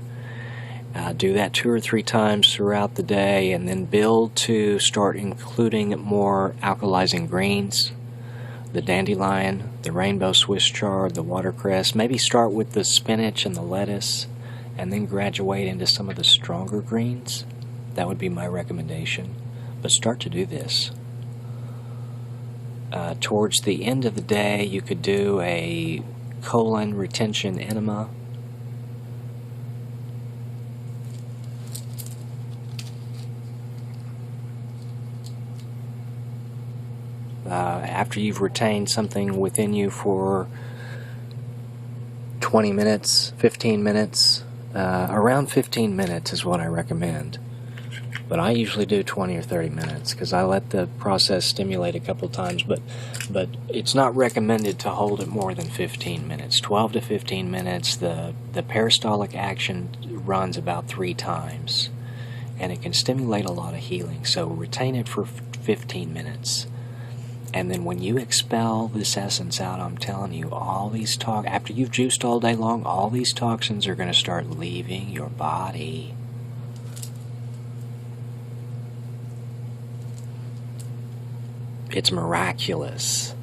Do that 2 or 3 times throughout the day, and then build to start including more alkalizing greens. The dandelion, the rainbow Swiss chard, the watercress. Maybe start with the spinach and the lettuce, and then graduate into some of the stronger greens. That would be my recommendation. But start to do this. Towards the end of the day, you could do a colon retention enema. After you've retained something within you for 20 minutes, 15 minutes, around 15 minutes is what I recommend. But I usually do 20 or 30 minutes because I let the process stimulate a couple times, but it's not recommended to hold it more than 15 minutes. 12 to 15 minutes, the peristaltic action runs about 3 times, and it can stimulate a lot of healing, so retain it for 15 minutes. And then when you expel this essence out, I'm telling you, all these after you've juiced all day long, all these toxins are going to start leaving your body. It's miraculous.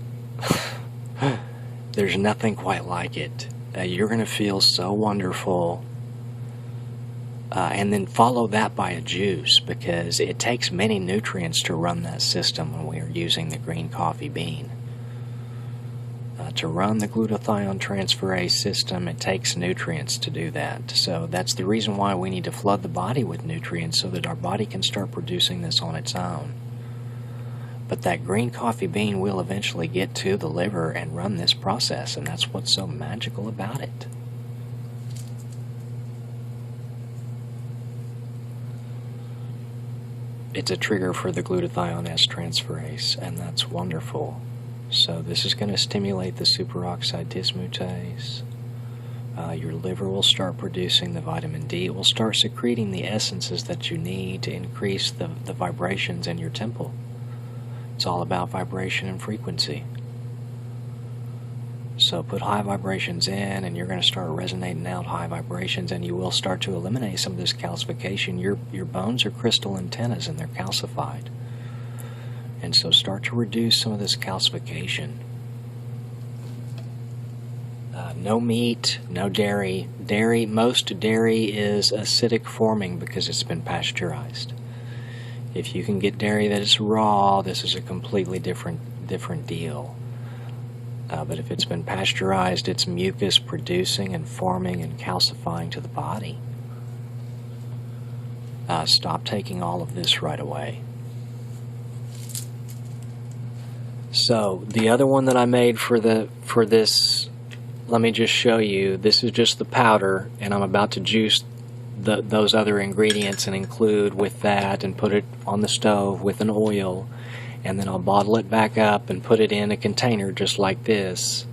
There's nothing quite like it. You're going to feel so wonderful. And then follow that by a juice, because it takes many nutrients to run that system when we are using the green coffee bean. To run the glutathione transferase system, it takes nutrients to do that. So that's the reason why we need to flood the body with nutrients, so that our body can start producing this on its own. But that green coffee bean will eventually get to the liver and run this process, and that's what's so magical about it. It's a trigger for the glutathione S transferase, and that's wonderful. So this is going to stimulate the superoxide dismutase. Your liver will start producing the vitamin D. It will start secreting the essences that you need to increase the vibrations in your temple. It's all about vibration and frequency. So put high vibrations in, and you're going to start resonating out high vibrations, and you will start to eliminate some of this calcification. Your bones are crystal antennas, and they're calcified. And so start to reduce some of this calcification. No meat, no dairy. Most dairy is acidic forming because it's been pasteurized. If you can get dairy that is raw, this is a completely different deal. But if it's been pasteurized, it's mucus producing and forming and calcifying to the body. Stop taking all of this right away. So the other one that I made for this, let me just show you. This is just the powder, and I'm about to juice those other ingredients and include with that, and put it on the stove with an oil. And then I'll bottle it back up and put it in a container just like this.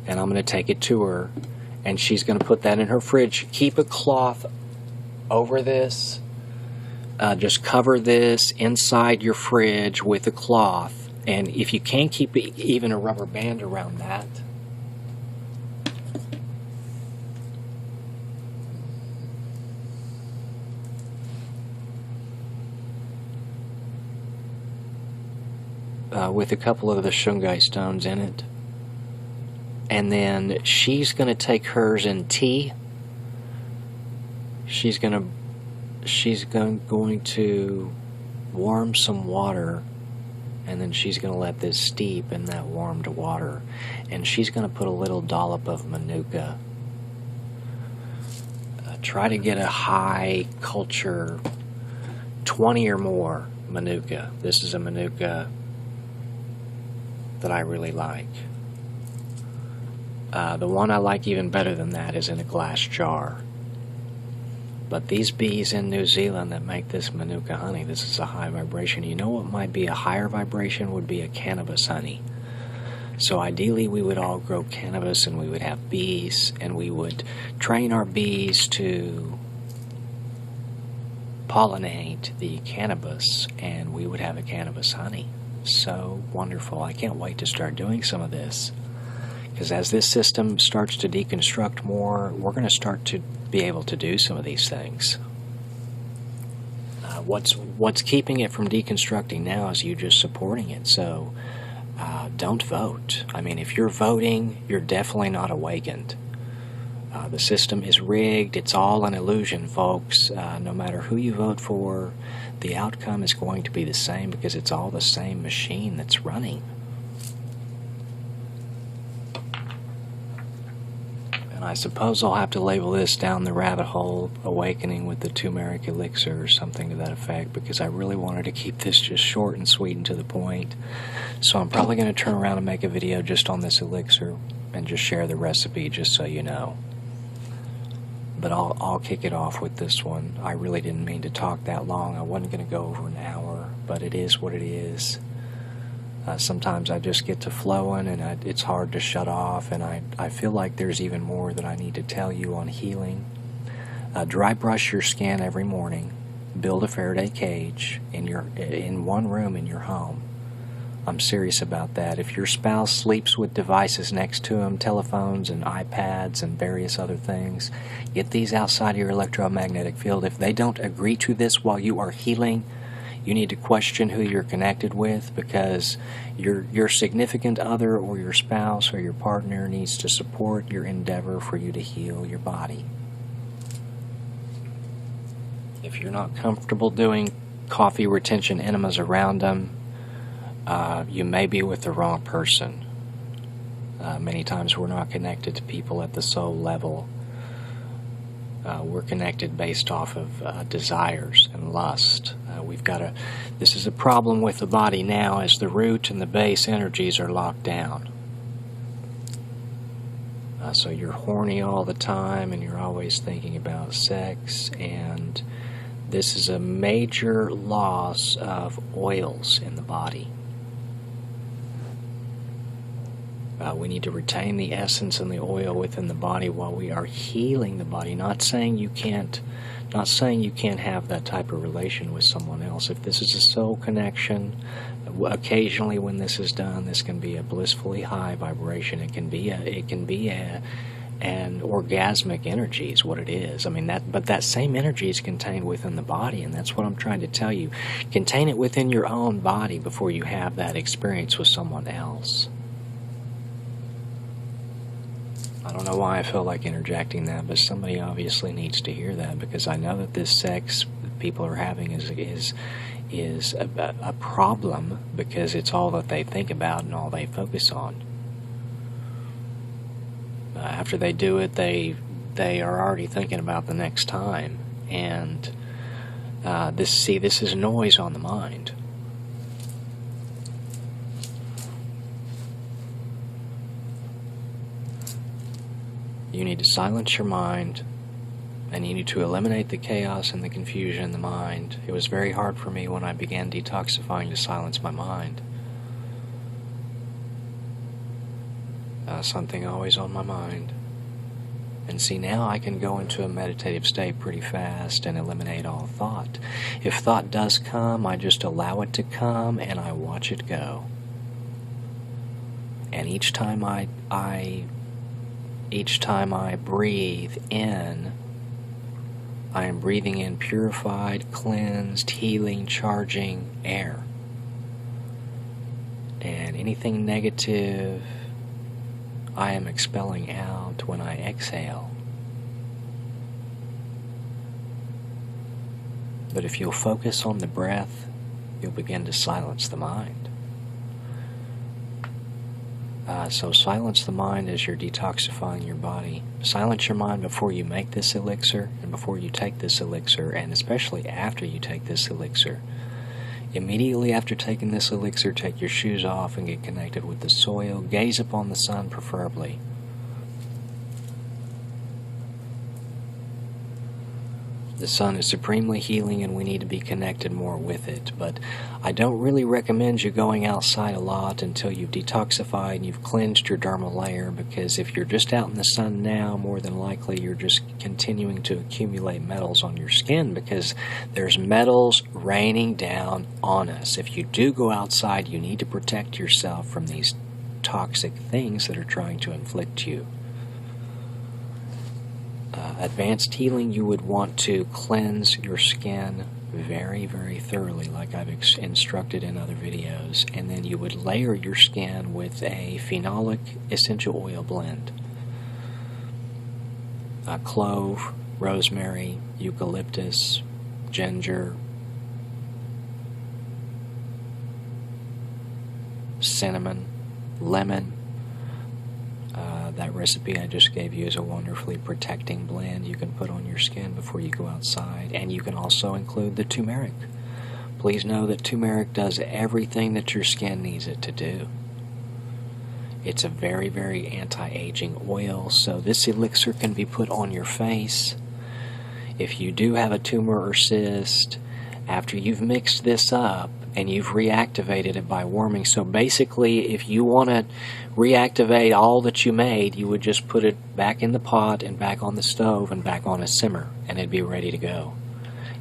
And I'm going to take it to her, and she's going to put that in her fridge. Keep a cloth over this. Just cover this inside your fridge with a cloth. And if you can, keep even a rubber band around that. With a couple of the shungite stones in it. And then she's going to take hers in tea. She's going to warm some water, and then she's going to let this steep in that warmed water. And she's going to put a little dollop of manuka. Try to get a high culture, 20 or more manuka. This is a manuka that I really like. The one I like even better than that is in a glass jar. But these bees in New Zealand that make this manuka honey, this is a high vibration. You know what might be a higher vibration? Would be a cannabis honey. So ideally we would all grow cannabis, and we would have bees, and we would train our bees to pollinate the cannabis, and we would have a cannabis honey. So wonderful. I can't wait to start doing some of this, because as this system starts to deconstruct more, we're going to start to be able to do some of these things. What's keeping it from deconstructing now is you just supporting it. So don't vote. I mean, if you're voting, you're definitely not awakened. The system is rigged. It's all an illusion, folks. No matter who you vote for, the outcome is going to be the same, because it's all the same machine that's running. And I suppose I'll have to label this down the rabbit hole, awakening with the turmeric elixir or something to that effect, because I really wanted to keep this just short and sweet and to the point. So I'm probably going to turn around and make a video just on this elixir and just share the recipe, just so you know. But I'll kick it off with this one. I really didn't mean to talk that long. I wasn't going to go over an hour, but it is what it is. Sometimes I just get to flowing, and it's hard to shut off, and I feel like there's even more that I need to tell you on healing. Dry brush your skin every morning. Build a Faraday cage in one room in your home. I'm serious about that. If your spouse sleeps with devices next to him, telephones and iPads and various other things, get these outside your electromagnetic field. If they don't agree to this while you are healing, you need to question who you're connected with, because your significant other or your spouse or your partner needs to support your endeavor for you to heal your body. If you're not comfortable doing coffee retention enemas around them, you may be with the wrong person. Many times we're not connected to people at the soul level. We're connected based off of desires and lust. This is a problem with the body now, as the root and the base energies are locked down. So you're horny all the time, and you're always thinking about sex, and this is a major loss of oils in the body. We need to retain the essence and the oil within the body while we are healing the body. Not saying you can't have that type of relation with someone else. If this is a soul connection, occasionally when this is done, this can be a blissfully high vibration. It can be an orgasmic energy is what it is. I mean, but that same energy is contained within the body, and that's what I'm trying to tell you. Contain it within your own body before you have that experience with someone else. I don't know why I felt like interjecting that, but somebody obviously needs to hear that, because I know that this sex people are having is a problem, because it's all that they think about and all they focus on. After they do it, they are already thinking about the next time, and this is noise on the mind. You need to silence your mind, and you need to eliminate the chaos and the confusion in the mind. It was very hard for me when I began detoxifying to silence my mind. Something always on my mind. And see, now I can go into a meditative state pretty fast and eliminate all thought. If thought does come, I just allow it to come and I watch it go. And each time I breathe in, I am breathing in purified, cleansed, healing, charging air. And anything negative, I am expelling out when I exhale. But if you'll focus on the breath, you'll begin to silence the mind. So silence the mind as you're detoxifying your body. Silence your mind before you make this elixir, and before you take this elixir, and especially after you take this elixir. Immediately after taking this elixir, take your shoes off and get connected with the soil. Gaze upon the sun, preferably. The sun is supremely healing and we need to be connected more with it. But I don't really recommend you going outside a lot until you've detoxified and you've cleansed your dermal layer, because if you're just out in the sun now, more than likely you're just continuing to accumulate metals on your skin, because there's metals raining down on us. If you do go outside, you need to protect yourself from these toxic things that are trying to inflict you. Advanced healing, you would want to cleanse your skin very, very thoroughly, like I've instructed in other videos, and then you would layer your skin with a phenolic essential oil blend. Clove, rosemary, eucalyptus, ginger, cinnamon, lemon. That recipe I just gave you is a wonderfully protecting blend you can put on your skin before you go outside. And you can also include the turmeric. Please know that turmeric does everything that your skin needs it to do. It's a very, very anti-aging oil, so this elixir can be put on your face. If you do have a tumor or cyst, after you've mixed this up and you've reactivated it by warming, so basically if you want to reactivate all that you made, you would just put it back in the pot and back on the stove and back on a simmer, and it'd be ready to go.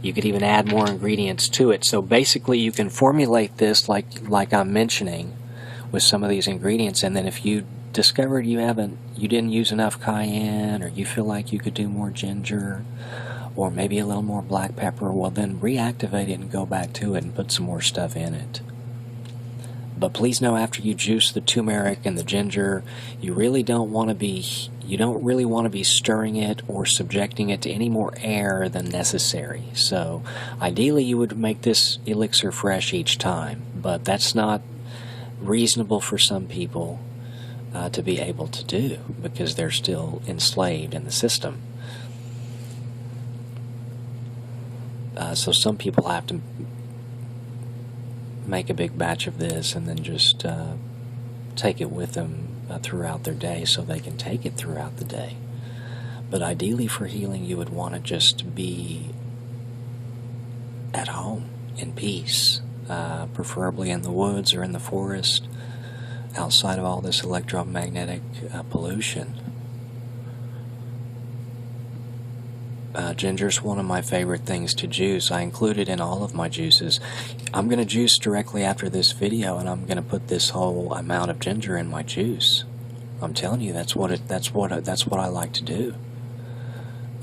You could even add more ingredients to it. So basically you can formulate this like I'm mentioning with some of these ingredients, and then if you discovered you didn't use enough cayenne, or you feel like you could do more ginger, or maybe a little more black pepper, well then reactivate it and go back to it and put some more stuff in it. But please know, after you juice the turmeric and the ginger, you don't really want to be stirring it or subjecting it to any more air than necessary. So ideally you would make this elixir fresh each time, but that's not reasonable for some people to be able to do, because they're still enslaved in the system. So some people have to make a big batch of this and then just take it with them throughout their day, so they can take it throughout the day. But ideally for healing, you would want to just be at home in peace, preferably in the woods or in the forest, outside of all this electromagnetic pollution. Ginger is one of my favorite things to juice. I include it in all of my juices. I'm going to juice directly after this video, and I'm going to put this whole amount of ginger in my juice. I'm telling you, that's what I like to do.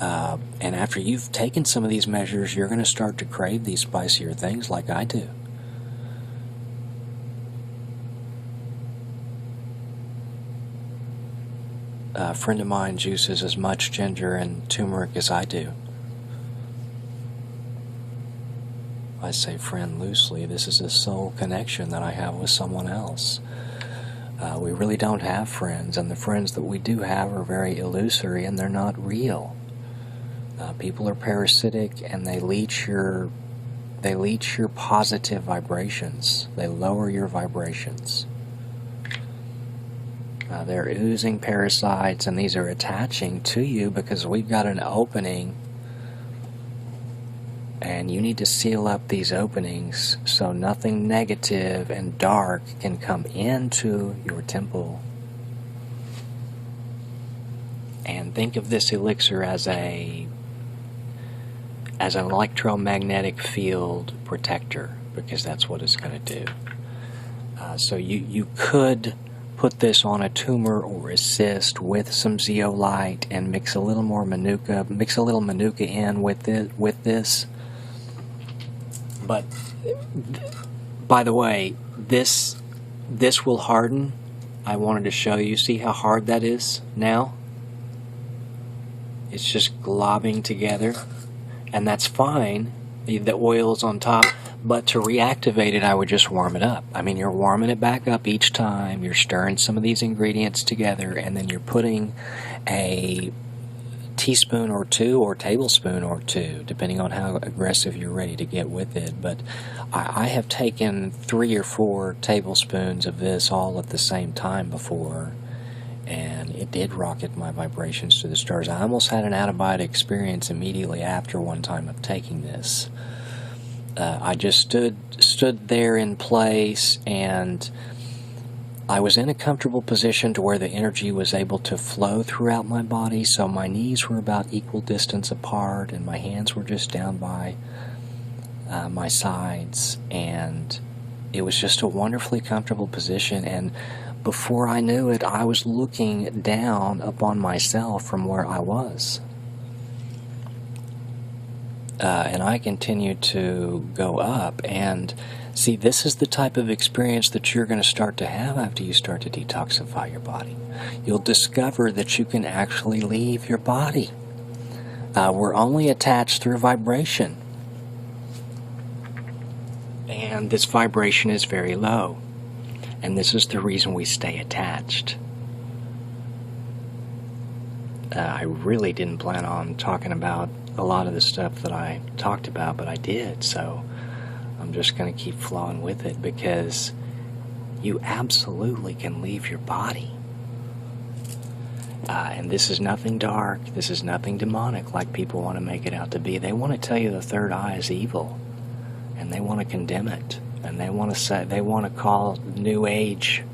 And after you've taken some of these measures, you're going to start to crave these spicier things like I do. A friend of mine juices as much ginger and turmeric as I do. I say friend loosely. This is a soul connection that I have with someone else. We really don't have friends, and the friends that we do have are very illusory, and they're not real. People are parasitic, and they leech your positive vibrations. They lower your vibrations. They're oozing parasites, and these are attaching to you because we've got an opening, and you need to seal up these openings so nothing negative and dark can come into your temple. And think of this elixir as an electromagnetic field protector, because that's what it's going to do. So you could put this on a tumor or a cyst with some zeolite and mix a little more manuka, mix a little manuka in with this. But by the way, this will harden. I wanted to show you. See how hard that is now? It's just globbing together, and that's fine. The oil's on top. But to reactivate it, I would just warm it up. I mean, you're warming it back up each time. You're stirring some of these ingredients together, and then you're putting a teaspoon or two or tablespoon or two, depending on how aggressive you're ready to get with it. But I have taken 3 or 4 tablespoons of this all at the same time before, and it did rocket my vibrations to the stars. I almost had an out-of-body experience immediately after one time of taking this. I just stood there in place, and I was in a comfortable position to where the energy was able to flow throughout my body, so my knees were about equal distance apart, and my hands were just down by my sides, and it was just a wonderfully comfortable position. And before I knew it, I was looking down upon myself from where I was. And I continued to go up. And see, this is the type of experience that you're going to start to have after you start to detoxify your body. You'll discover that you can actually leave your body. We're only attached through vibration. And this vibration is very low. And this is the reason we stay attached. I really didn't plan on talking about a lot of the stuff that I talked about, but I did, so I'm just going to keep flowing with it, because you absolutely can leave your body. And this is nothing dark, this is nothing demonic like people want to make it out to be. They want to tell you the third eye is evil, and they want to condemn it, and they want to call New Age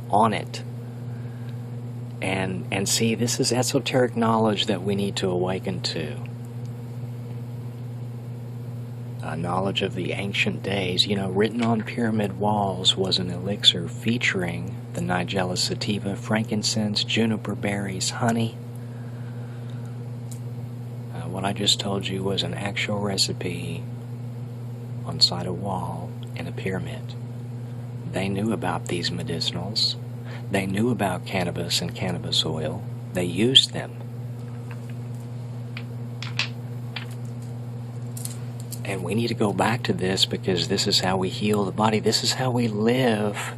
on it. And see, this is esoteric knowledge that we need to awaken to. Knowledge of the ancient days. You know, written on pyramid walls was an elixir featuring the Nigella sativa, frankincense, juniper berries, honey. What I just told you was an actual recipe on side a wall in a pyramid. They knew about these medicinals. They knew about cannabis and cannabis oil. They used them. And we need to go back to this, because this is how we heal the body. This is how we live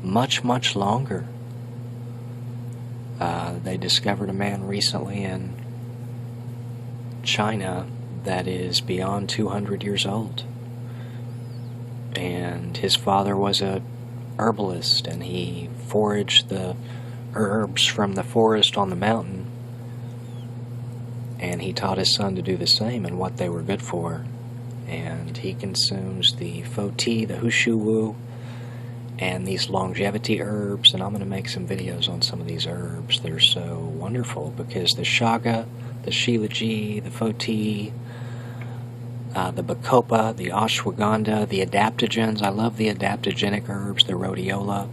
much, much longer. They discovered a man recently in China that is beyond 200 years old. And his father was a herbalist, and he foraged the herbs from the forest on the mountain, and he taught his son to do the same and what they were good for. And he consumes the fo tea, the hushu wu, and these longevity herbs, and I'm going to make some videos on some of these herbs. They're so wonderful, because the shaga, the shilajit, the fo tea, the bacopa, the ashwagandha, the adaptogens. I love the adaptogenic herbs, the rhodiola.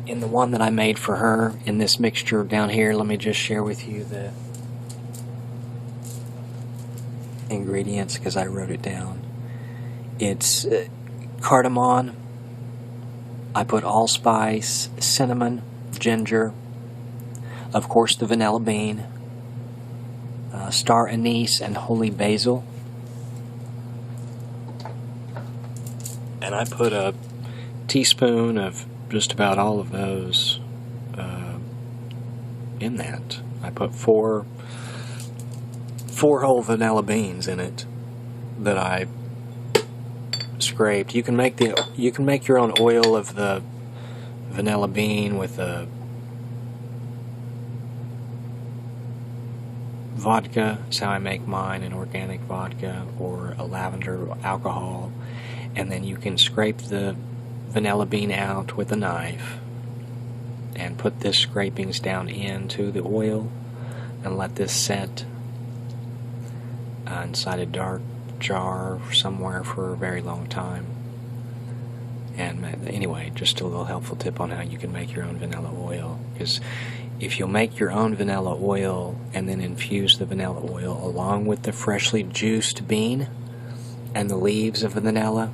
In the one that I made for her, in this mixture down here, let me just share with you the ingredients, because I wrote it down. It's cardamom. I put allspice, cinnamon, ginger, of course the vanilla bean, star anise, and holy basil. And I put a teaspoon of just about all of those in that. I put four whole vanilla beans in it that I scraped. You can make your own oil of the vanilla bean with a vodka. That's how I make mine, an organic vodka, or a lavender alcohol. And then you can scrape the vanilla bean out with a knife and put this scrapings down into the oil and let this set inside a dark jar somewhere for a very long time. And anyway, just a little helpful tip on how you can make your own vanilla oil, because if you'll make your own vanilla oil and then infuse the vanilla oil along with the freshly juiced bean and the leaves of the vanilla,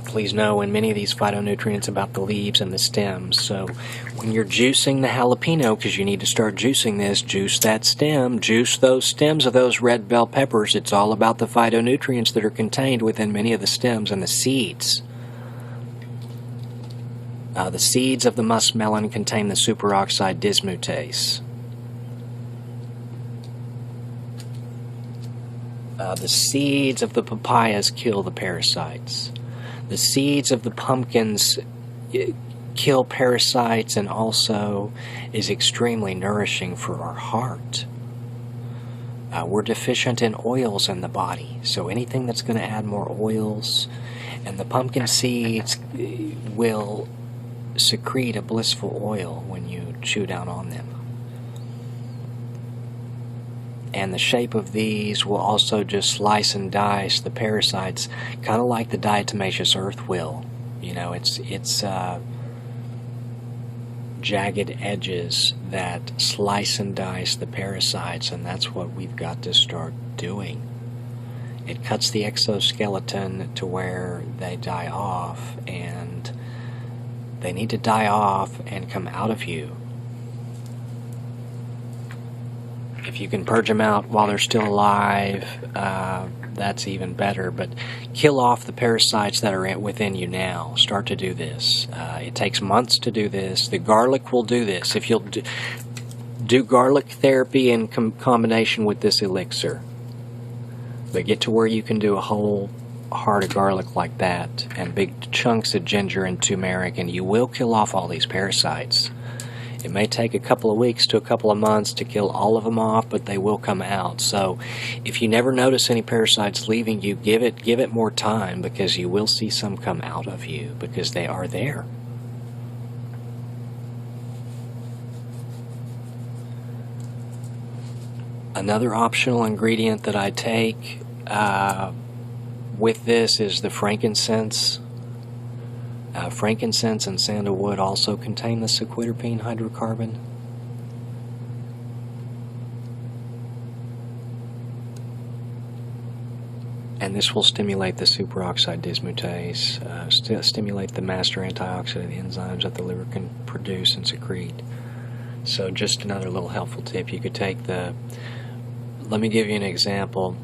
please know in many of these phytonutrients about the leaves and the stems. So when you're juicing the jalapeno, because you need to start juicing this, juice that stem, juice those stems of those red bell peppers. It's all about the phytonutrients that are contained within many of the stems and the seeds. The seeds of the muskmelon contain the superoxide dismutase. The seeds of the papayas kill the parasites. The seeds of the pumpkins kill parasites and also is extremely nourishing for our heart. We're deficient in oils in the body, so anything that's going to add more oils, and the pumpkin seeds will secrete a blissful oil when you chew down on them. And the shape of these will also just slice and dice the parasites, kind of like the diatomaceous earth will. You know, it's jagged edges that slice and dice the parasites, and that's what we've got to start doing. It cuts the exoskeleton to where they die off, and they need to die off and come out of you. If you can purge them out while they're still alive, that's even better. But kill off the parasites that are within you now. Start to do this. It takes months to do this. The garlic will do this. If you'll do garlic therapy in combination with this elixir, but get to where you can do a whole heart of garlic like that, and big chunks of ginger and turmeric, and you will kill off all these parasites. It may take a couple of weeks to a couple of months to kill all of them off, but they will come out. So if you never notice any parasites leaving you, give it more time, because you will see some come out of you, because they are there. Another optional ingredient that I take with this is the frankincense. Frankincense and sandalwood also contain the sequiterpene hydrocarbon. And this will stimulate the superoxide dismutase, stimulate the master antioxidant enzymes that the liver can produce and secrete. So just another little helpful tip. You could take let me give you an example.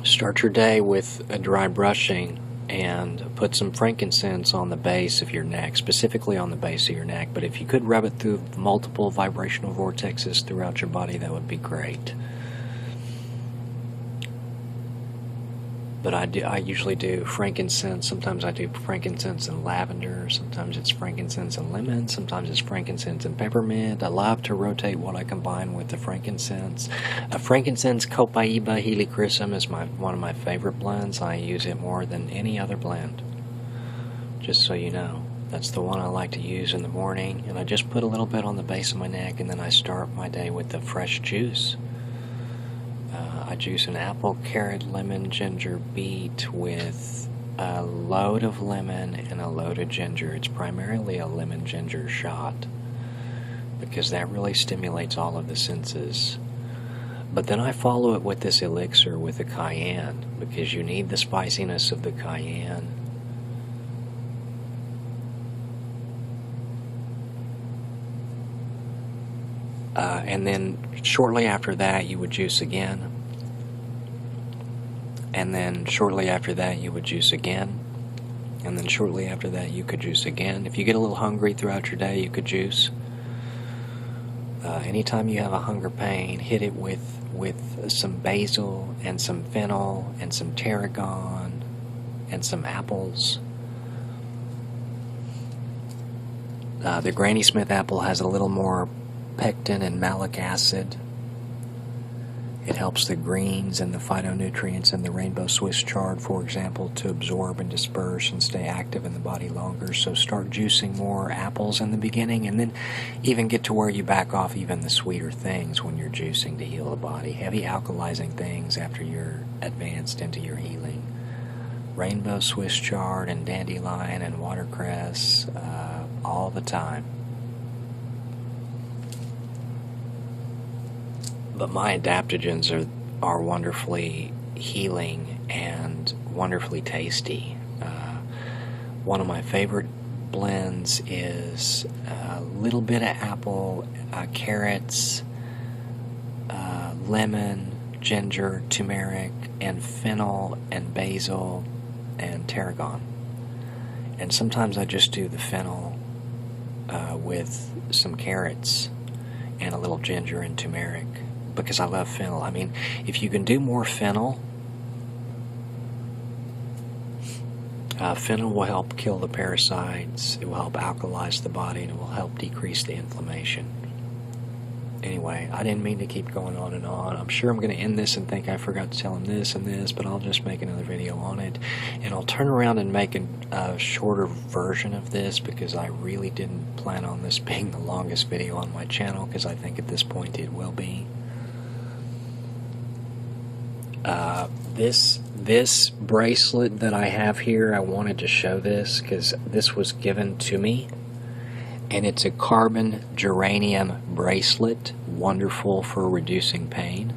Start your day with a dry brushing and put some frankincense on the base of your neck, specifically on the base of your neck. But if you could rub it through multiple vibrational vortexes throughout your body, that would be great. But I usually do frankincense. Sometimes I do frankincense and lavender. Sometimes it's frankincense and lemon. Sometimes it's frankincense and peppermint. I love to rotate what I combine with the frankincense. Frankincense Copaiba Helichrysum is one of my favorite blends. I use it more than any other blend. Just so you know. That's the one I like to use in the morning. And I just put a little bit on the base of my neck, and then I start my day with the fresh juice. I juice an apple, carrot, lemon, ginger, beet with a load of lemon and a load of ginger. It's primarily a lemon ginger shot because that really stimulates all of the senses. But then I follow it with this elixir with the cayenne, because you need the spiciness of the cayenne. And then shortly after that you would juice again. And then shortly after that you would juice again. And then shortly after that you could juice again. If you get a little hungry throughout your day, you could juice. Anytime you have a hunger pain, hit it with some basil and some fennel and some tarragon and some apples. The Granny Smith apple has a little more pectin and malic acid. It helps the greens and the phytonutrients in the rainbow Swiss chard, for example, to absorb and disperse and stay active in the body longer. So start juicing more apples in the beginning, and then even get to where you back off even the sweeter things when you're juicing to heal the body. Heavy alkalizing things after you're advanced into your healing. Rainbow Swiss chard and dandelion and watercress all the time. But my adaptogens are wonderfully healing and wonderfully tasty. One of my favorite blends is a little bit of apple, carrots, lemon, ginger, turmeric, and fennel, and basil, and tarragon. And sometimes I just do the fennel with some carrots and a little ginger and turmeric, because I love fennel. I mean, if you can do more fennel Fennel will help kill the parasites, it will help alkalize the body, and it will help decrease the inflammation. Anyway, I didn't mean to keep going on and on. I'm sure I'm going to end this and think I forgot to tell him this and this, but I'll just make another video on it. And I'll turn around and make a shorter version of this, because I really didn't plan on this being the longest video on my channel, because I think at this point it will be. This bracelet that I have here, I wanted to show this because this was given to me. And it's a carbon geranium bracelet, wonderful for reducing pain.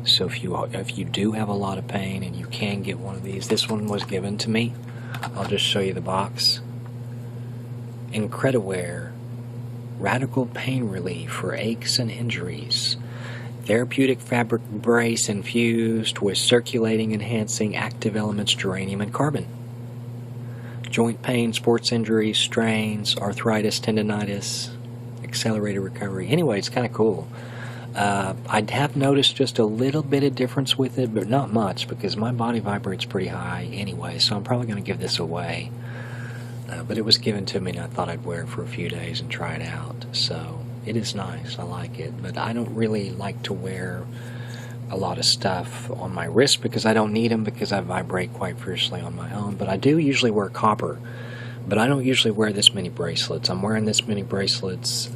So if you do have a lot of pain and you can get one of these, this one was given to me. I'll just show you the box. Incrediwear, radical pain relief for aches and injuries. Therapeutic fabric brace infused with circulating enhancing active elements geranium and carbon. Joint pain, sports injuries, strains, arthritis, tendonitis, accelerated recovery. Anyway, it's kind of cool. I have noticed just a little bit of difference with it, but not much, because my body vibrates pretty high anyway, so I'm probably going to give this away. But it was given to me, and I thought I'd wear it for a few days and try it out. So it is nice. I like it. But I don't really like to wear a lot of stuff on my wrist because I don't need them, because I vibrate quite fiercely on my own. But I do usually wear copper, but I don't usually wear this many bracelets. I'm wearing this many bracelets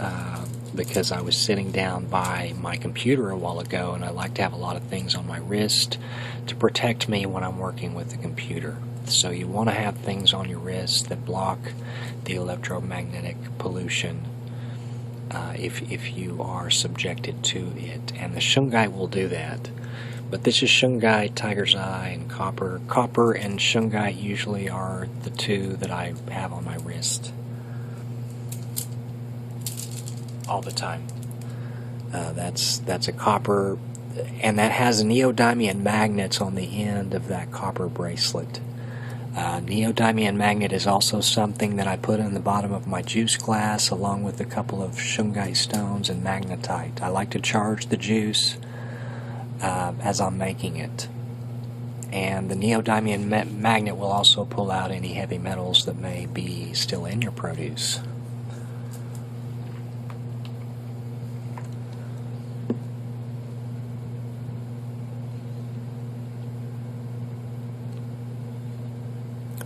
because I was sitting down by my computer a while ago, and I like to have a lot of things on my wrist to protect me when I'm working with the computer. So you want to have things on your wrist that block the electromagnetic pollution if you are subjected to it, and the shungai will do that. But this is shungai, tiger's eye, and copper. Copper and shungai usually are the two that I have on my wrist all the time. That's a copper, and that has neodymium magnets on the end of that copper bracelet. Neodymium magnet is also something that I put in the bottom of my juice glass, along with a couple of shungite stones and magnetite. I like to charge the juice as I'm making it. And the neodymium magnet will also pull out any heavy metals that may be still in your produce.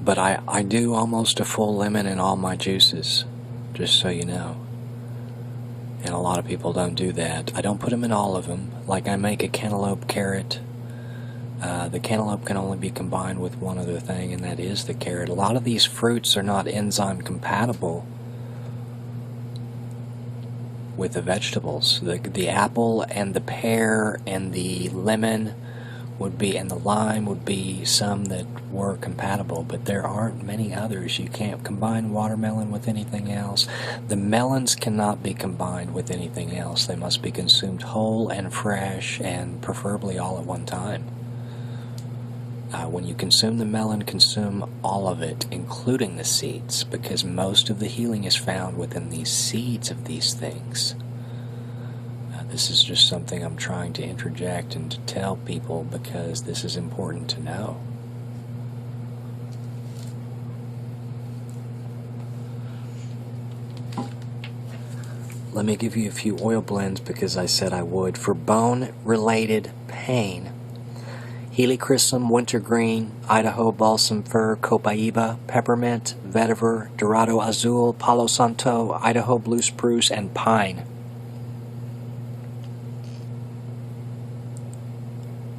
But I do almost a full lemon in all my juices, just so you know. And a lot of people don't do that. I don't put them in all of them. Like I make a cantaloupe carrot. The cantaloupe can only be combined with one other thing, and that is the carrot. A lot of these fruits are not enzyme compatible with the vegetables. The apple and the pear and the lemon would be, and the lime would be some that were compatible, but there aren't many others. You can't combine watermelon with anything else. The melons cannot be combined with anything else. They must be consumed whole and fresh, and preferably all at one time. When you consume the melon, consume all of it, including the seeds, because most of the healing is found within these seeds of these things. This is just something I'm trying to interject and to tell people, because this is important to know. Let me give you a few oil blends, because I said I would. For bone-related pain, helichrysum, wintergreen, Idaho balsam fir, copaiba, peppermint, vetiver, dorado azul, palo santo, Idaho blue spruce, and pine.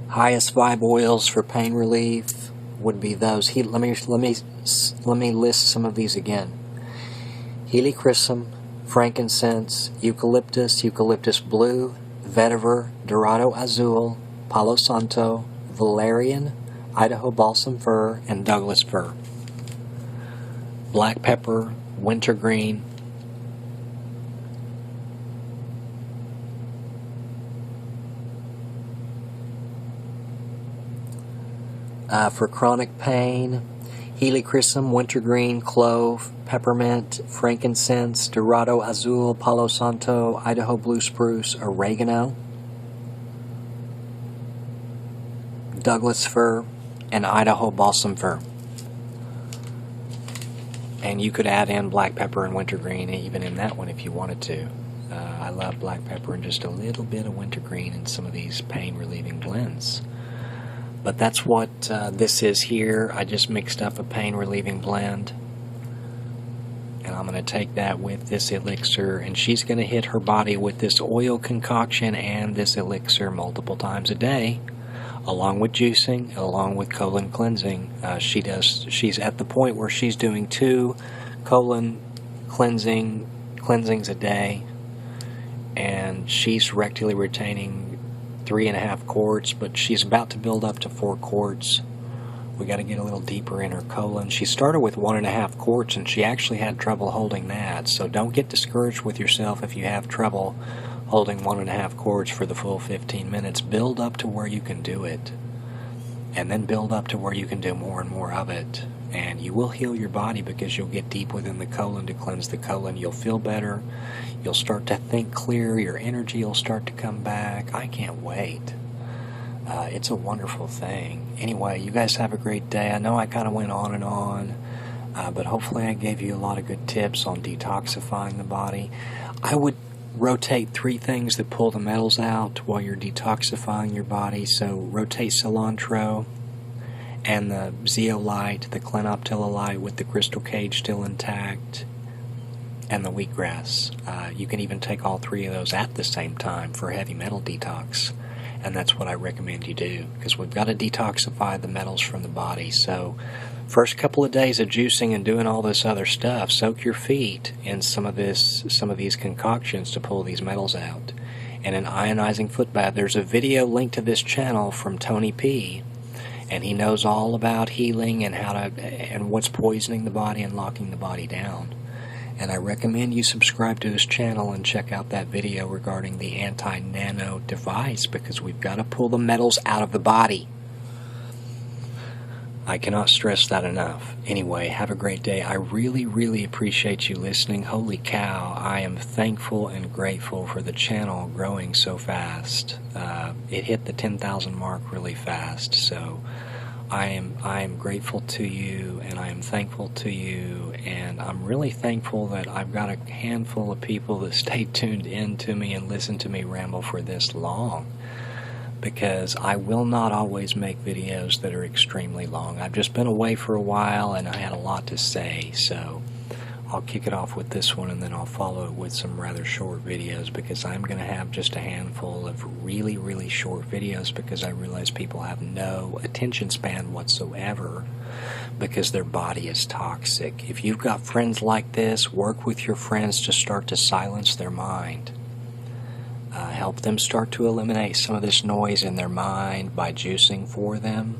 Highest vibe oils for pain relief would be those. Let me list some of these again. Helichrysum, frankincense, eucalyptus, eucalyptus blue, vetiver, dorado azul, palo santo, valerian, Idaho balsam fir, and Douglas fir. Black pepper, wintergreen, for chronic pain, helichrysum, wintergreen, clove, peppermint, frankincense, dorado azul, palo santo, Idaho blue spruce, oregano, Douglas fir, and Idaho balsam fir. And you could add in black pepper and wintergreen even in that one if you wanted to. I love black pepper and just a little bit of wintergreen in some of these pain-relieving blends. But that's what this is here. I just mixed up a pain-relieving blend. And I'm going to take that with this elixir, and she's going to hit her body with this oil concoction and this elixir multiple times a day, along with juicing, along with colon cleansing. She's at the point where she's doing 2 colon cleansings a day, and she's rectally retaining 3.5 quarts, but she's about to build up to 4 quarts. We got to get a little deeper in her colon. She started with 1.5 quarts, and she actually had trouble holding that. So don't get discouraged with yourself if you have trouble holding 1.5 quarts for the full 15 minutes. Build up to where you can do it, and then build up to where you can do more and more of it. And you will heal your body because you'll get deep within the colon to cleanse the colon. You'll feel better. You'll start to think clear. Your energy will start to come back. I can't wait. It's a wonderful thing. Anyway, you guys have a great day. I know I kind of went on and on, but hopefully I gave you a lot of good tips on detoxifying the body. I would rotate 3 things that pull the metals out while you're detoxifying your body. So rotate cilantro and the zeolite, the clenoptilolite with the crystal cage still intact, and the wheatgrass. You can even take all 3 of those at the same time for heavy metal detox. And that's what I recommend you do, because we've got to detoxify the metals from the body. So first couple of days of juicing and doing all this other stuff, soak your feet in some of these concoctions to pull these metals out. And an ionizing foot bath. There's a video linked to this channel from Tony P, and he knows all about healing and and what's poisoning the body and locking the body down. And I recommend you subscribe to this channel and check out that video regarding the anti-nano device, because we've got to pull the metals out of the body. I cannot stress that enough. Anyway, have a great day. I really, really appreciate you listening. Holy cow, I am thankful and grateful for the channel growing so fast. It hit the 10,000 mark really fast, so I am grateful to you, and I am thankful to you, and I'm really thankful that I've got a handful of people that stay tuned in to me and listen to me ramble for this long, because I will not always make videos that are extremely long. I've just been away for a while, and I had a lot to say, so I'll kick it off with this one, and then I'll follow it with some rather short videos, because I'm going to have just a handful of really, really short videos, because I realize people have no attention span whatsoever, because their body is toxic. If you've got friends like this, work with your friends to start to silence their mind. Help them start to eliminate some of this noise in their mind by juicing for them.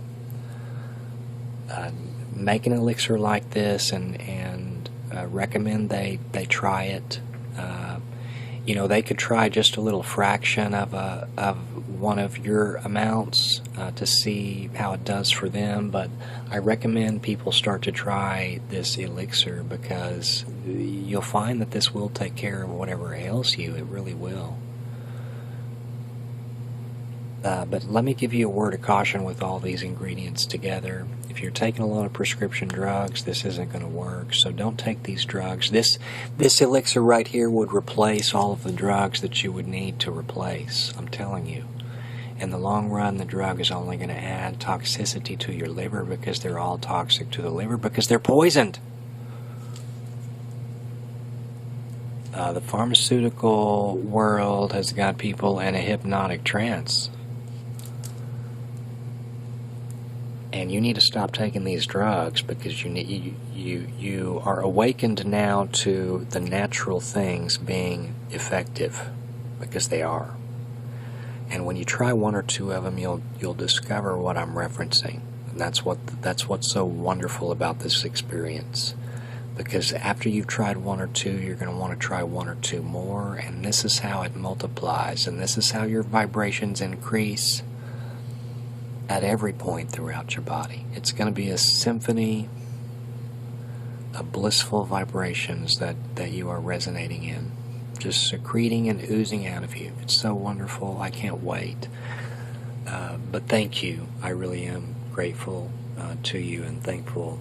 Make an elixir like this, and recommend they try it. They could try just a little fraction of one of your amounts to see how it does for them, but I recommend people start to try this elixir, because you'll find that this will take care of whatever ails you. It really will. But let me give you a word of caution with all these ingredients together. If you're taking a lot of prescription drugs, this isn't going to work, so don't take these drugs. This elixir right here would replace all of the drugs that you would need to replace, I'm telling you. In the long run, the drug is only going to add toxicity to your liver, because they're all toxic to the liver, because they're poisoned. The pharmaceutical world has got people in a hypnotic trance. And you need to stop taking these drugs, because you are awakened now to the natural things being effective, because they are. And when you try 1 or 2 of them, you'll discover what I'm referencing. And that's what's so wonderful about this experience. Because after you've tried 1 or 2, you're going to want to try 1 or 2 more, and this is how it multiplies, and this is how your vibrations increase at every point throughout your body. It's going to be a symphony of blissful vibrations that you are resonating in, just secreting and oozing out of you. It's so wonderful. I can't wait. But thank you. I really am grateful to you and thankful.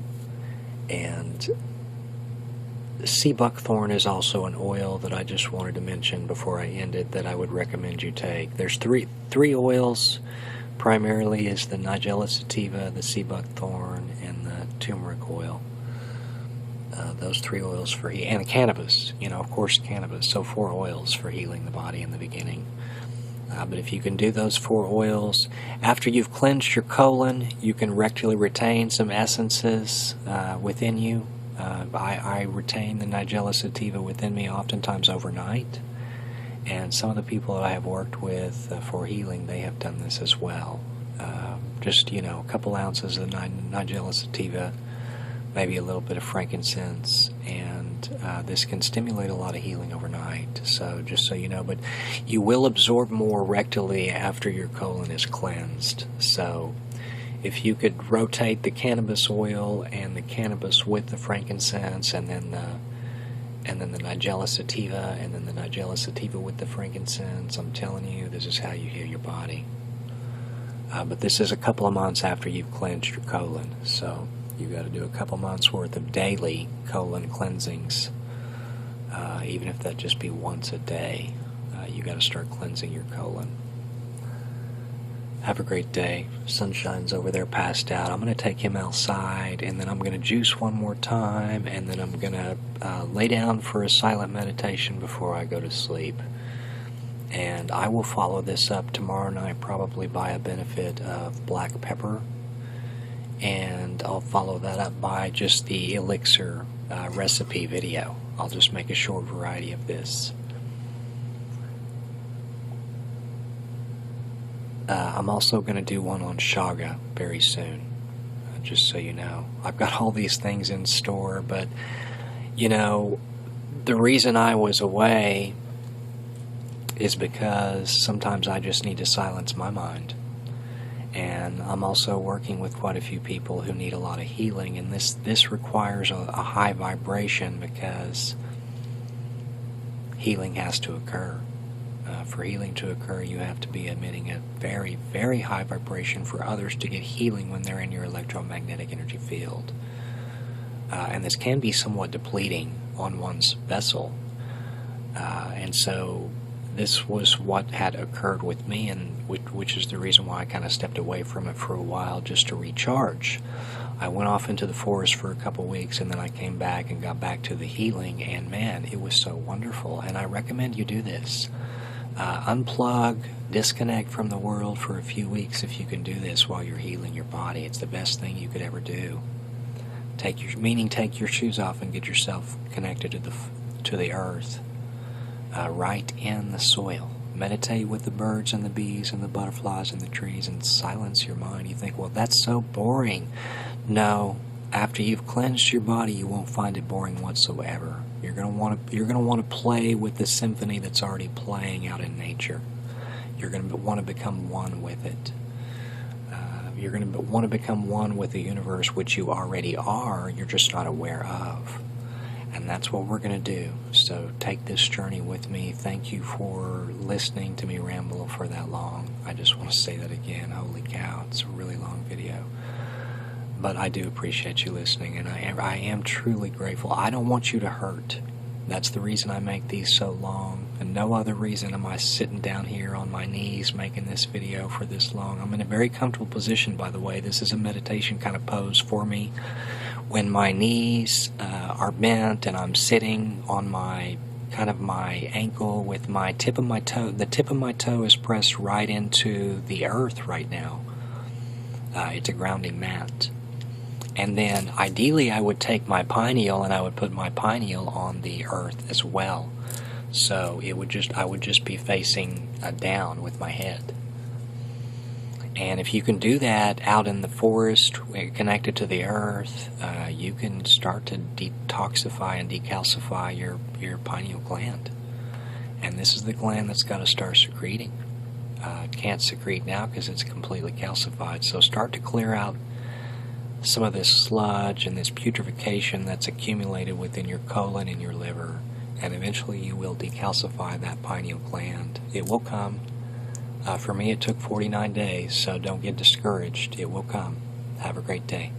And sea buckthorn is also an oil that I just wanted to mention before I end it that I would recommend you take. There's three oils. Primarily is the Nigella sativa, the sea buckthorn, and the turmeric oil. Those 3 oils for healing. And cannabis, of course cannabis. So 4 oils for healing the body in the beginning. But if you can do those 4 oils, after you've cleansed your colon, you can rectally retain some essences within you. I retain the Nigella sativa within me oftentimes overnight. And some of the people that I have worked with for healing, they have done this as well. Just, a couple ounces of Nigella sativa, maybe a little bit of frankincense, and this can stimulate a lot of healing overnight. So just so you know, but you will absorb more rectally after your colon is cleansed. So if you could rotate the cannabis oil and the cannabis with the frankincense, and then the Nigella sativa, and then the Nigella sativa with the frankincense, I'm telling you, this is how you heal your body. But this is a couple of months after you've cleansed your colon, so you've got to do a couple months worth of daily colon cleansings, even if that just be once a day. You got to start cleansing your colon. Have a great day. Sunshine's over there passed out. I'm going to take him outside, and then I'm going to juice one more time, and then I'm going to lay down for a silent meditation before I go to sleep. And I will follow this up tomorrow night, probably by a benefit of black pepper. And I'll follow that up by just the elixir recipe video. I'll just make a short variety of this. I'm also going to do one on shaga very soon, just so you know. I've got all these things in store, but, the reason I was away is because sometimes I just need to silence my mind. And I'm also working with quite a few people who need a lot of healing, and this requires a high vibration, because healing has to occur. For healing to occur, you have to be emitting a very, very high vibration for others to get healing when they're in your electromagnetic energy field. And this can be somewhat depleting on one's vessel. And so this was what had occurred with me, and which is the reason why I kind of stepped away from it for a while, just to recharge. I went off into the forest for a couple weeks, and then I came back and got back to the healing, and man, it was so wonderful. And I recommend you do this. Unplug, disconnect from the world for a few weeks if you can do this while you're healing your body. It's the best thing you could ever do. Take your shoes off and get yourself connected to the earth, right in the soil. Meditate with the birds and the bees and the butterflies and the trees, and silence your mind. You think, well, that's so boring. No, after you've cleansed your body, you won't find it boring whatsoever. You're going to want to play with the symphony that's already playing out in nature. You're going to want to become one with it. You're going to want to become one with the universe, which you already are. You're just not aware of. And that's what we're going to do. So take this journey with me. Thank you for listening to me ramble for that long. I just want to say that again. Holy cow, it's a really long video. But I do appreciate you listening, and I am truly grateful. I don't want you to hurt. That's the reason I make these so long, and no other reason am I sitting down here on my knees making this video for this long. I'm in a very comfortable position, by the way. This is a meditation kind of pose for me. When my knees are bent and I'm sitting on my ankle with my tip of my toe. The tip of my toe is pressed right into the earth right now. It's a grounding mat. And then ideally I would take my pineal and I would put my pineal on the earth as well. So I would just be facing down with my head. And if you can do that out in the forest, connected to the earth, you can start to detoxify and decalcify your pineal gland. And this is the gland that's got to start secreting. It can't secrete now because it's completely calcified. So start to clear out some of this sludge and this putrefaction that's accumulated within your colon and your liver. And eventually you will decalcify that pineal gland. It will come. For me, it took 49 days, so don't get discouraged. It will come. Have a great day.